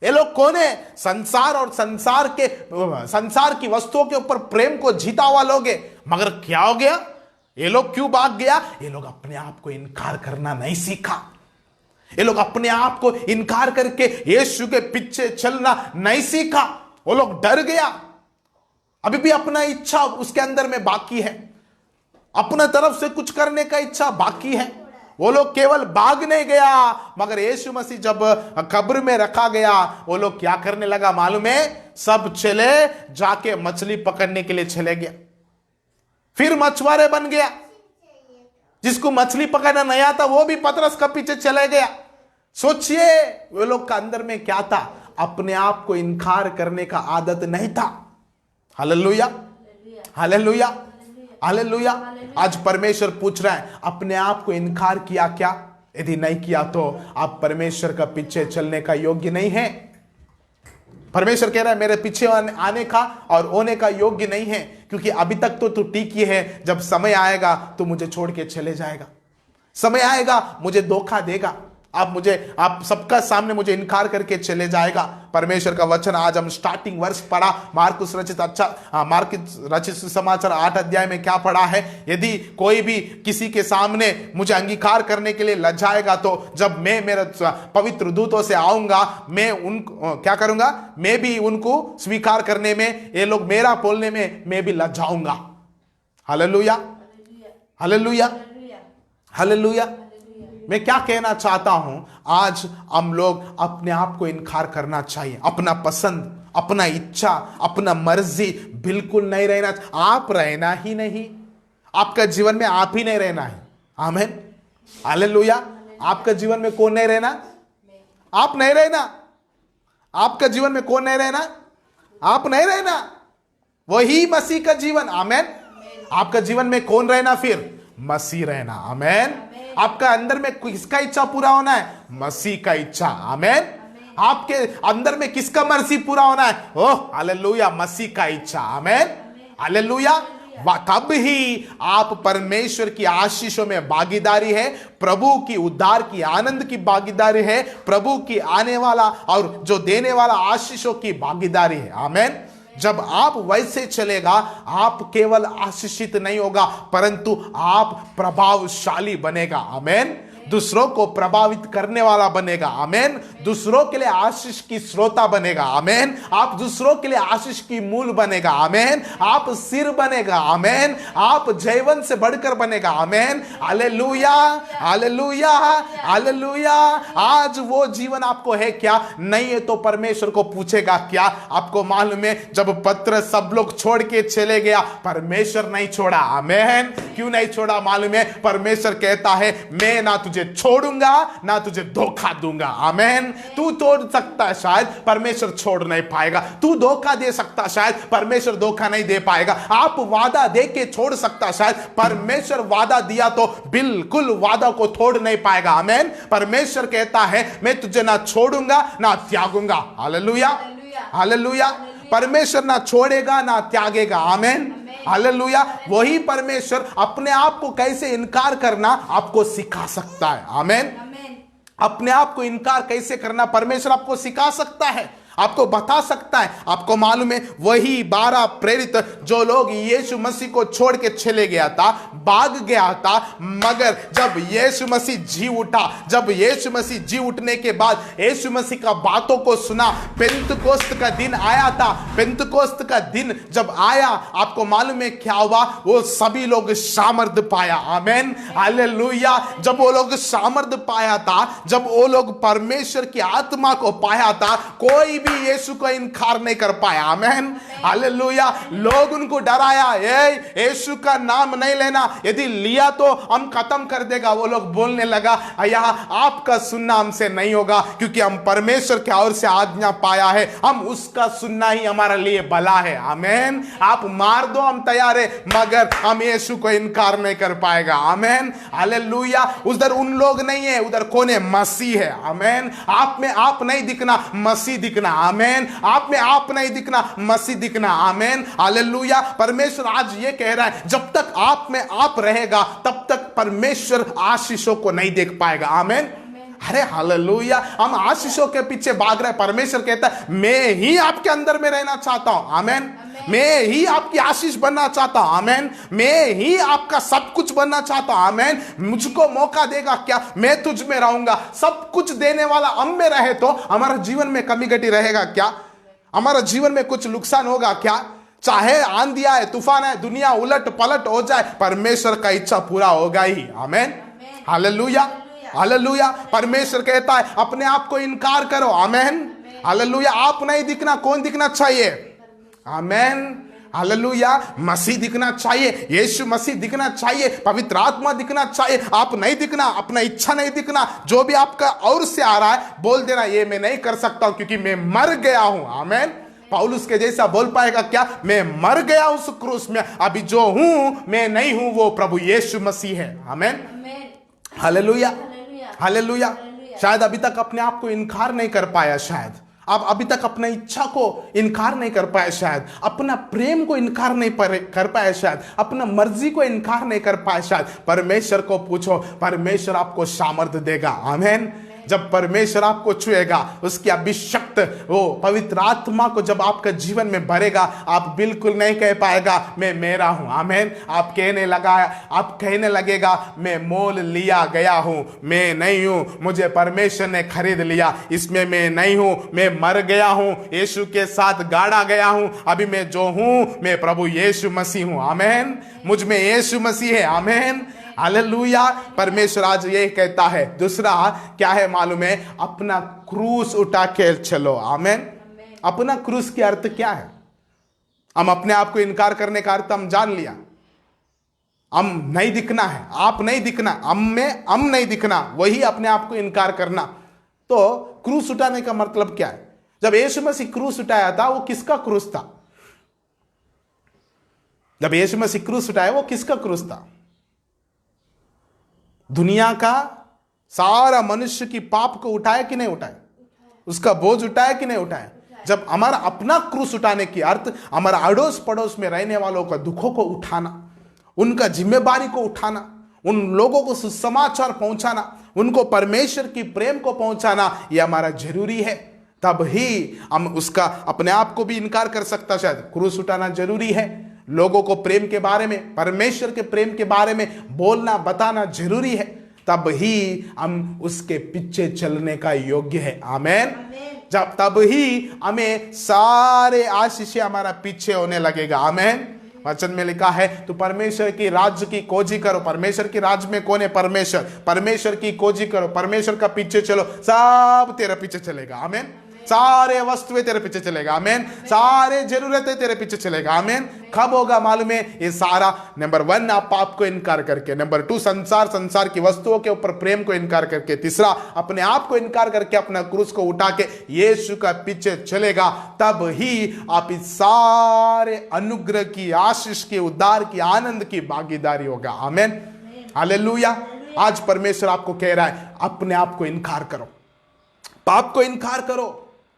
ये लोग कौन है? संसार और संसार की वस्तुओं के ऊपर प्रेम को जीता हुआ लोग है। मगर क्या हो गया? ये लोग क्यों भाग गया? ये लोग अपने आप को इनकार करना नहीं सीखा। ये लोग अपने आप को इनकार करके यीशु के पीछे चलना नहीं सीखा। वो लोग डर गया। अभी भी अपना इच्छा उसके अंदर में बाकी है, अपना तरफ से कुछ करने का इच्छा बाकी है। वो लोग केवल भाग नहीं गया, मगर यीशु मसीह जब कब्र में रखा गया, वो लोग क्या करने लगा मालूम है? सब चले जाके मछली पकड़ने के लिए चले गया। फिर मछुआरे बन गया। जिसको मछली पकड़ना नहीं आता वो भी पतरस का पीछे चले गया। सोचिए वो लोग का अंदर में क्या था? अपने आप को इनकार करने का आदत नहीं था। Hallelujah, hallelujah, hallelujah. आज परमेश्वर पूछ रहा है, अपने आप को इनकार किया क्या? यदि नहीं किया तो आप परमेश्वर का पीछे चलने का योग्य नहीं है। परमेश्वर कह रहा है मेरे पीछे आने का और होने का योग्य नहीं है, क्योंकि अभी तक तो तू ठीक ही है, जब समय आएगा तो मुझे छोड़ के चले जाएगा, समय आएगा मुझे धोखा देगा, आप सबका सामने मुझे इनकार करके चले जाएगा। परमेश्वर का वचन आज हम स्टार्टिंग वर्ष पढ़ा, मार्कुस रचित सुसमाचार 8 अध्याय में क्या पढ़ा है, यदि कोई भी किसी के सामने मुझे अंगीकार करने के लिए लजाएगा तो जब मैं मेरे पवित्र दूतों से आऊंगा, मैं उनको क्या करूंगा, मैं भी उनको स्वीकार करने में, ये लोग मेरा बोलने में मैं भी लजाऊंगा। Hallelujah, hallelujah, hallelujah. मैं क्या कहना चाहता हूं, आज हम लोग अपने आप को इनकार करना चाहिए। अपना पसंद, अपना इच्छा, अपना मर्जी बिल्कुल नहीं रहना। आप रहना ही नहीं, आपका जीवन में आप ही नहीं रहना है। आमीन, हालेलुया। आपका जीवन में कौन नहीं रहना? आप नहीं रहना। आपका जीवन में कौन नहीं रहना? आप नहीं रहना, वही मसीह का जीवन। आमीन। आपका जीवन में कौन रहना? फिर मसीह रहना। आमीन। आपका अंदर में किसका इच्छा पूरा होना है? मसीह का इच्छा। आमीन। आपके अंदर में किसका मर्जी पूरा होना है? ओह हालेलुया, मसीह का इच्छा। आमीन, हालेलुया। तब ही आप परमेश्वर की आशीषों में भागीदारी है, प्रभु की उद्धार की आनंद की भागीदारी है, प्रभु की आने वाला और जो देने वाला आशीषों की भागीदारी है। आमीन। जब आप वैसे चलेगा, आप केवल आशीषित नहीं होगा परंतु आप प्रभावशाली बनेगा। आमीन। दूसरों को प्रभावित करने वाला बनेगा। आमीन। दूसरों के लिए आशीष की श्रोता बनेगा। आमीन। आप दूसरों के लिए आशीष की मूल बनेगा। आमीन। आप सिर बनेगा। आमीन। आप जयवंत से बढ़कर बनेगा। आमीन, हालेलुया, हालेलुया, हालेलुया। आज वो जीवन आपको है क्या? नहीं है तो परमेश्वर को पूछेगा क्या? आपको मालूम है, जब पत्र सब लोग छोड़ के चले गया, परमेश्वर नहीं छोड़ा। आमीन। क्यों नहीं छोड़ा मालूम है? परमेश्वर कहता है मैं ना तुझे छोड़ूंगा ना तुझे धोखा दूंगा। आमीन। तू तोड़ सकता है शायद, परमेश्वर छोड़ नहीं पाएगा। तू धोखा दे सकता शायद, परमेश्वर धोखा नहीं दे पाएगा। आप वादा दे के छोड़ सकता शायद, परमेश्वर वादा दिया तो बिल्कुल वादा को तोड़ नहीं पाएगा। आमीन। परमेश्वर कहता है मैं तुझे ना छोड़ूंगा ना त्यागूंगा। Hallelujah, hallelujah. परमेश्वर ना छोड़ेगा ना त्यागेगा। आमीन, हालेलुया। वही परमेश्वर अपने आप को कैसे इनकार करना आपको सिखा सकता है। आमीन। अपने आप को इनकार कैसे करना परमेश्वर आपको सिखा सकता है, आपको बता सकता है। आपको मालूम है, वही 12 प्रेरित जो लोग यीशु मसीह को छोड़ के चले गया था, भाग गया था, मगर जब यीशु मसीह जी उठा, जब यीशु मसीह जी उठने के बाद यीशु मसीह का बातों को सुना, पेंतकोस्त का दिन आया था। पेंतकोस्त का दिन जब आया, आपको मालूम है क्या हुआ? वो सभी लोग सामर्थ पाया। आमीन, हालेलुया। जब वो लोग सामर्थ पाया था, जब वो लोग परमेश्वर की आत्मा को पाया था, कोई भी यीशु को इनकार नहीं कर पाया। आमीन, हालेलुया। लोग उनको डराया, यीशु का नाम नहीं लेना, यदि लिया तो हम खत्म कर देगा। वो लोग बोलने लगा, यहाँ आपका सुनना हमसे नहीं होगा, क्योंकि हम परमेश्वर की ओर से आज्ञा पाया है, हम उसका सुनना ही हमारे लिए भला है। आमीन। आप मार दो, हम तैयार है, मगर हम यीशु को इनकार नहीं कर पाएगा। आमीन, हालेलुया। उधर उन लोग नहीं है, उधर कौन है? मसीह है। आमीन। आप में आप नहीं दिखना, मसीह दिखना। आमीन। आप में आप नहीं दिखना, मसीह दिखना। आमीन, हालेलुया। परमेश्वर आज ये कह रहा है, जब तक आप में आप रहेगा तब तक परमेश्वर आशीषों को नहीं देख पाएगा। आमीन। अरे हालेलुया। हम आशीषों के पीछे भाग रहे, परमेश्वर कहता है मैं ही आपके अंदर में रहना चाहता हूं। आमीन। मैं ही आपकी आशीष बनना चाहता हूं। आमीन। मैं ही आपका सब कुछ बनना चाहता हूं। आमीन। मुझको मौका देगा क्या? मैं तुझ में रहूंगा। सब कुछ देने वाला हम में रहे तो हमारा जीवन में कमी घटी रहेगा क्या? हमारा जीवन में कुछ नुकसान होगा क्या? चाहे आंधी आए, तूफान आए, दुनिया उलट पलट हो जाए, परमेश्वर का इच्छा पूरा होगा ही। आमीन, हालेलुया, हालेलुया। परमेश्वर कहता है अपने आप को इनकार करो। आमीन, हालेलुया। आप नहीं दिखना, कौन दिखना चाहिए? आमीन, हालेलुया। मसीह दिखना चाहिए, यीशु मसीह दिखना चाहिए, पवित्र आत्मा दिखना चाहिए। आप नहीं दिखना, अपना इच्छा नहीं दिखना, जो भी आपका और से आ रहा है बोल देना ये मैं नहीं कर सकता हूं क्योंकि मैं मर गया हूं। आमीन। पौलुस के जैसा बोल पाएगा क्या? मैं मर गया उस क्रूस में, अभी जो हूं मैं नहीं हूं, वो प्रभु यीशु मसीह है। आमीन, हालेलुया, हालेलुया। शायद अभी तक अपने आप को इनकार नहीं कर पाया, शायद आप अभी तक अपना इच्छा को इनकार नहीं कर पाए, शायद अपना प्रेम को इनकार नहीं कर पाए, शायद अपना मर्जी को इनकार नहीं कर पाए। शायद परमेश्वर को पूछो, परमेश्वर आपको सामर्थ्य देगा। आमीन। जब परमेश्वर आपको छुएगा, उसकी अभिषक्त वो पवित्र आत्मा को जब आपका जीवन में भरेगा, आप बिल्कुल नहीं कह पाएगा मैं मेरा हूं। आमीन। आप कहने लगेगा मैं मोल लिया गया हूं, मैं नहीं हूं, मुझे परमेश्वर ने खरीद लिया, इसमें मैं नहीं हूं, मैं मर गया हूं, यीशु के साथ गाड़ा गया हूं, अभी मैं जो हूं मैं प्रभु यीशु मसीह हूं। आमीन। मुझ में यीशु मसीह है। आमीन। हालेलुया। परमेश्वर आज ये कहता है। दूसरा क्या है मालूम है? अपना क्रूस उठा के चलो। आमीन। अपना क्रूस की अर्थ क्या है? हम अपने आप को इनकार करने का अर्थ हम जान लिया। हम नहीं दिखना है, आप नहीं दिखना, हम नहीं दिखना, वही अपने आप को इनकार करना। तो क्रूस उठाने का मतलब क्या है? जब यीशु मसीह क्रूस उठाया था, वो किसका क्रूस था? जब यीशु मसीह क्रूस उठाया, वो किसका क्रूस था? दुनिया का सारा मनुष्य की पाप को उठाया कि नहीं उठाया? उसका बोझ उठाया कि नहीं उठाया? जब हमारा अपना क्रूस उठाने की अर्थ हमारा अड़ोस पड़ोस में रहने वालों का दुखों को उठाना, उनका जिम्मेदारी को उठाना, उन लोगों को सुसमाचार पहुंचाना, उनको परमेश्वर की प्रेम को पहुंचाना, यह हमारा जरूरी है। तब ही हम उसका अपने आप को भी इनकार कर सकता। शायद क्रूस उठाना जरूरी है। लोगों को प्रेम के बारे में, परमेश्वर के प्रेम के बारे में बोलना बताना जरूरी है। तब ही हम उसके पीछे चलने का योग्य है। आमीन। जब तब ही हमें सारे आशीष हमारा पीछे होने लगेगा। आमीन। वचन में लिखा है तो परमेश्वर की राज्य की खोजी करो। परमेश्वर की राज्य में कौन है? परमेश्वर। परमेश्वर की खोजी करो, परमेश्वर का पीछे चलो, सब तेरे पीछे चलेगा। आमीन। सारे वस्तुएं तेरे पीछे चलेगा। आमीन। सारे जरूरतें तेरे पीछे चलेगा। आमीन। कब होगा मालूम है? ये सारा नंबर 1 आप पाप को इनकार करके, नंबर 2 संसार की वस्तुओं के ऊपर प्रेम को इनकार करके, तीसरा अपने आप को इनकार करके अपना क्रूस को उठा के यीशु का पीछे चलेगा। तब ही आप इस सारे अनुग्रह की, आशीष की, उद्धार की, आनंद की भागीदारी होगा। आमीन। हालेलुया। आज परमेश्वर आपको कह रहा है अपने आप को इनकार करो, पाप को इनकार करो,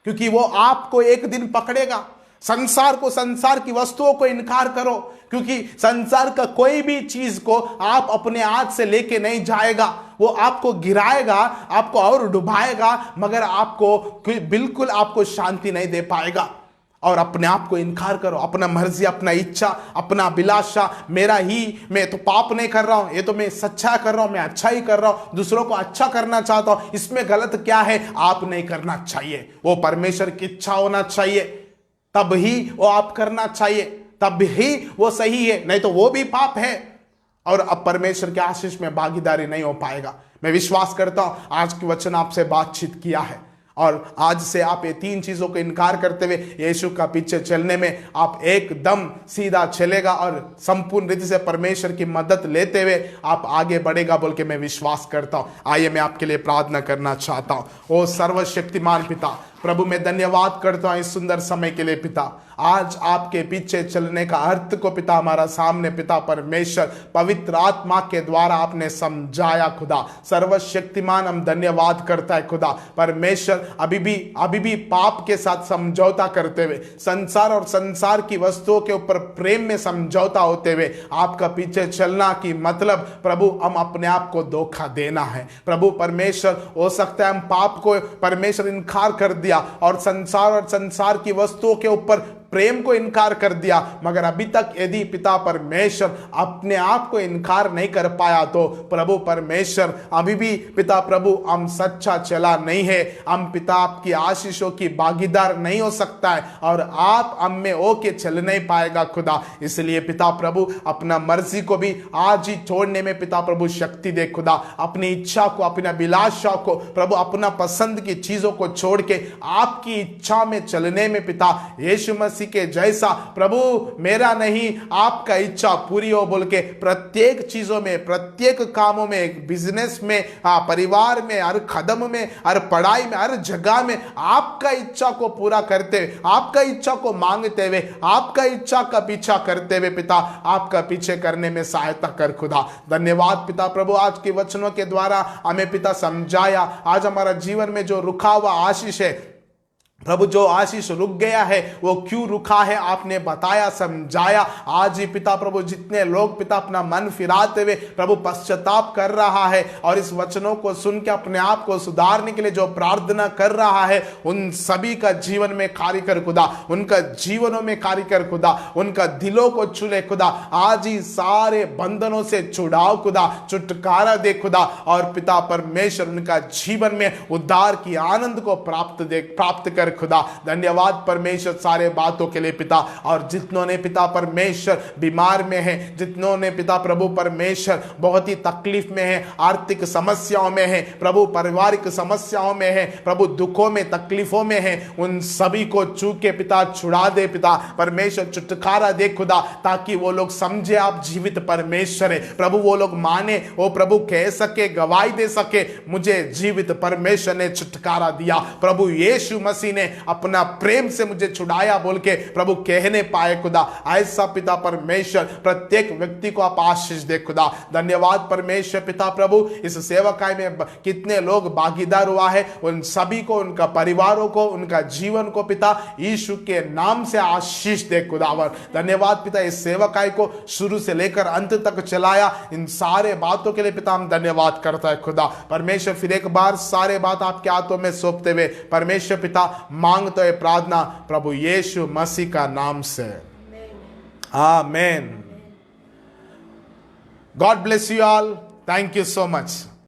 क्योंकि वो आपको एक दिन पकड़ेगा। संसार को, संसार की वस्तुओं को इनकार करो, क्योंकि संसार का कोई भी चीज को आप अपने हाथ से लेके नहीं जाएगा। वो आपको गिराएगा, आपको और डुबाएगा, मगर आपको बिल्कुल आपको शांति नहीं दे पाएगा। और अपने आप को इनकार करो, अपना मर्जी, अपना इच्छा, अपना अभिलाषा, मेरा ही, मैं तो पाप नहीं कर रहा हूं, ये तो मैं सच्चा कर रहा हूं, मैं अच्छा ही कर रहा हूं, दूसरों को अच्छा करना चाहता हूं, इसमें गलत क्या है? आप नहीं करना चाहिए। वो परमेश्वर की इच्छा होना चाहिए, तब ही वो आप करना चाहिए, तब ही वो सही है, नहीं तो वो भी पाप है और अब परमेश्वर के आशीष में भागीदारी नहीं हो पाएगा। मैं विश्वास करता हूं आज की वचन आपसे बातचीत किया है और आज से आप ये 3 चीजों को इनकार करते हुए यीशु का पीछे चलने में आप एकदम सीधा चलेगा और संपूर्ण रीति से परमेश्वर की मदद लेते हुए आप आगे बढ़ेगा बोल के मैं विश्वास करता हूं। आइए मैं आपके लिए प्रार्थना करना चाहता हूं। ओ सर्वशक्तिमान पिता, प्रभु मैं धन्यवाद करता हूं इस सुंदर समय के लिए पिता। आज आपके पीछे चलने का अर्थ को पिता हमारा सामने पिता परमेश्वर पवित्र आत्मा के द्वारा आपने समझाया खुदा। सर्वशक्तिमान हम धन्यवाद करता है खुदा। परमेश्वर अभी भी पाप के साथ समझौता करते हुए, संसार और संसार की वस्तुओं के ऊपर प्रेम में समझौता होते हुए आपका पीछे चलना की मतलब प्रभु हम अपने आप को धोखा देना है। प्रभु परमेश्वर हो सकता है हम पाप को परमेश्वर इनकार कर दिया और संसार की वस्तुओं के ऊपर प्रेम को इनकार कर दिया, मगर अभी तक यदि पिता परमेश्वर अपने आप को इनकार नहीं कर पाया तो प्रभु परमेश्वर अभी भी पिता प्रभु हम सच्चा चला नहीं है, हम पिता आपकी आशीषों की भागीदार नहीं हो सकता है और आप हम में होके चल नहीं पाएगा खुदा। इसलिए पिता प्रभु अपना मर्जी को भी आज ही छोड़ने में पिता प्रभु शक्ति दे खुदा। अपनी इच्छा को, अपनी अभिलाषा को प्रभु, अपना पसंद की चीजों को छोड़ के आपकी इच्छा में चलने में पिता यीशु मसीह मसीह के जैसा प्रभु मेरा नहीं आपका इच्छा पूरी हो बोल के प्रत्येक चीजों में, प्रत्येक कामों में, बिजनेस में, परिवार में, हर कदम में, हर पढ़ाई में, हर जगह में आपका इच्छा को पूरा करते हुए, आपका इच्छा को मांगते हुए, आपका इच्छा का पीछा करते हुए पिता आपका पीछे करने में सहायता कर खुदा। धन्यवाद पिता प्रभु, आज के वचनों के द्वारा हमें पिता समझाया, आज हमारा जीवन में जो रुका हुआ आशीष है प्रभु, जो आशीष रुक गया है वो क्यों रुका है आपने बताया, समझाया। आज ही पिता प्रभु जितने लोग पिता अपना मन फिराते हुए प्रभु पश्चाताप कर रहा है और इस वचनों को सुन के अपने आप को सुधारने के लिए जो प्रार्थना कर रहा है, उन सभी का जीवन में कार्य कर खुदा, उनका जीवनों में कार्य कर खुदा, उनका दिलों को छूले खुदा। आज ही सारे बंधनों से छुड़ाओ खुदा, छुटकारा दे खुदा और पिता परमेश्वर उनका जीवन में उद्धार की आनंद को प्राप्त कर खुदा। धन्यवाद परमेश्वर सारे बातों के लिए पिता। और जितनों ने पिता परमेश्वर बीमार में है, जितनों ने पिता प्रभु परमेश्वर बहुत ही तकलीफ में है, आर्थिक समस्याओं में है प्रभु, पारिवारिक समस्याओं में है प्रभु, दुखों में तकलीफों में है, उन सभी को छू के पिता छुड़ा दे पिता परमेश्वर, छुटकारा दे खुदा, ताकि वो लोग समझे आप जीवित परमेश्वर है प्रभु, वो लोग माने, वो प्रभु कह सके, गवाही दे सके मुझे जीवित परमेश्वर ने छुटकारा दिया, प्रभु यीशु मसीह ने अपना प्रेम से मुझे छुड़ाया बोल के प्रभु कहने पाए खुदा। ऐसा पिता परमेश्वर प्रत्येक व्यक्ति को आप आशीष दे खुदा। धन्यवाद परमेश्वर पिता प्रभु, इस सेवकाई में कितने लोग भागीदार हुआ है उन सभी को, उनका परिवारों को, उनका जीवन को पिता यीशु के नाम से आशीष दे खुदावर। धन्यवाद पिता, इस सेवकाई को शुरू से लेकर अंत तक चलाया, इन सारे बातों के लिए पिता हम धन्यवाद करता है खुदा परमेश्वर। फिर एक बार सारे बात आपके हाथों में सौंपते हुए परमेश्वर पिता मांगते हुए प्रार्थना प्रभु यीशु मसीह का नाम से, आमीन। God bless you all, thank you so much.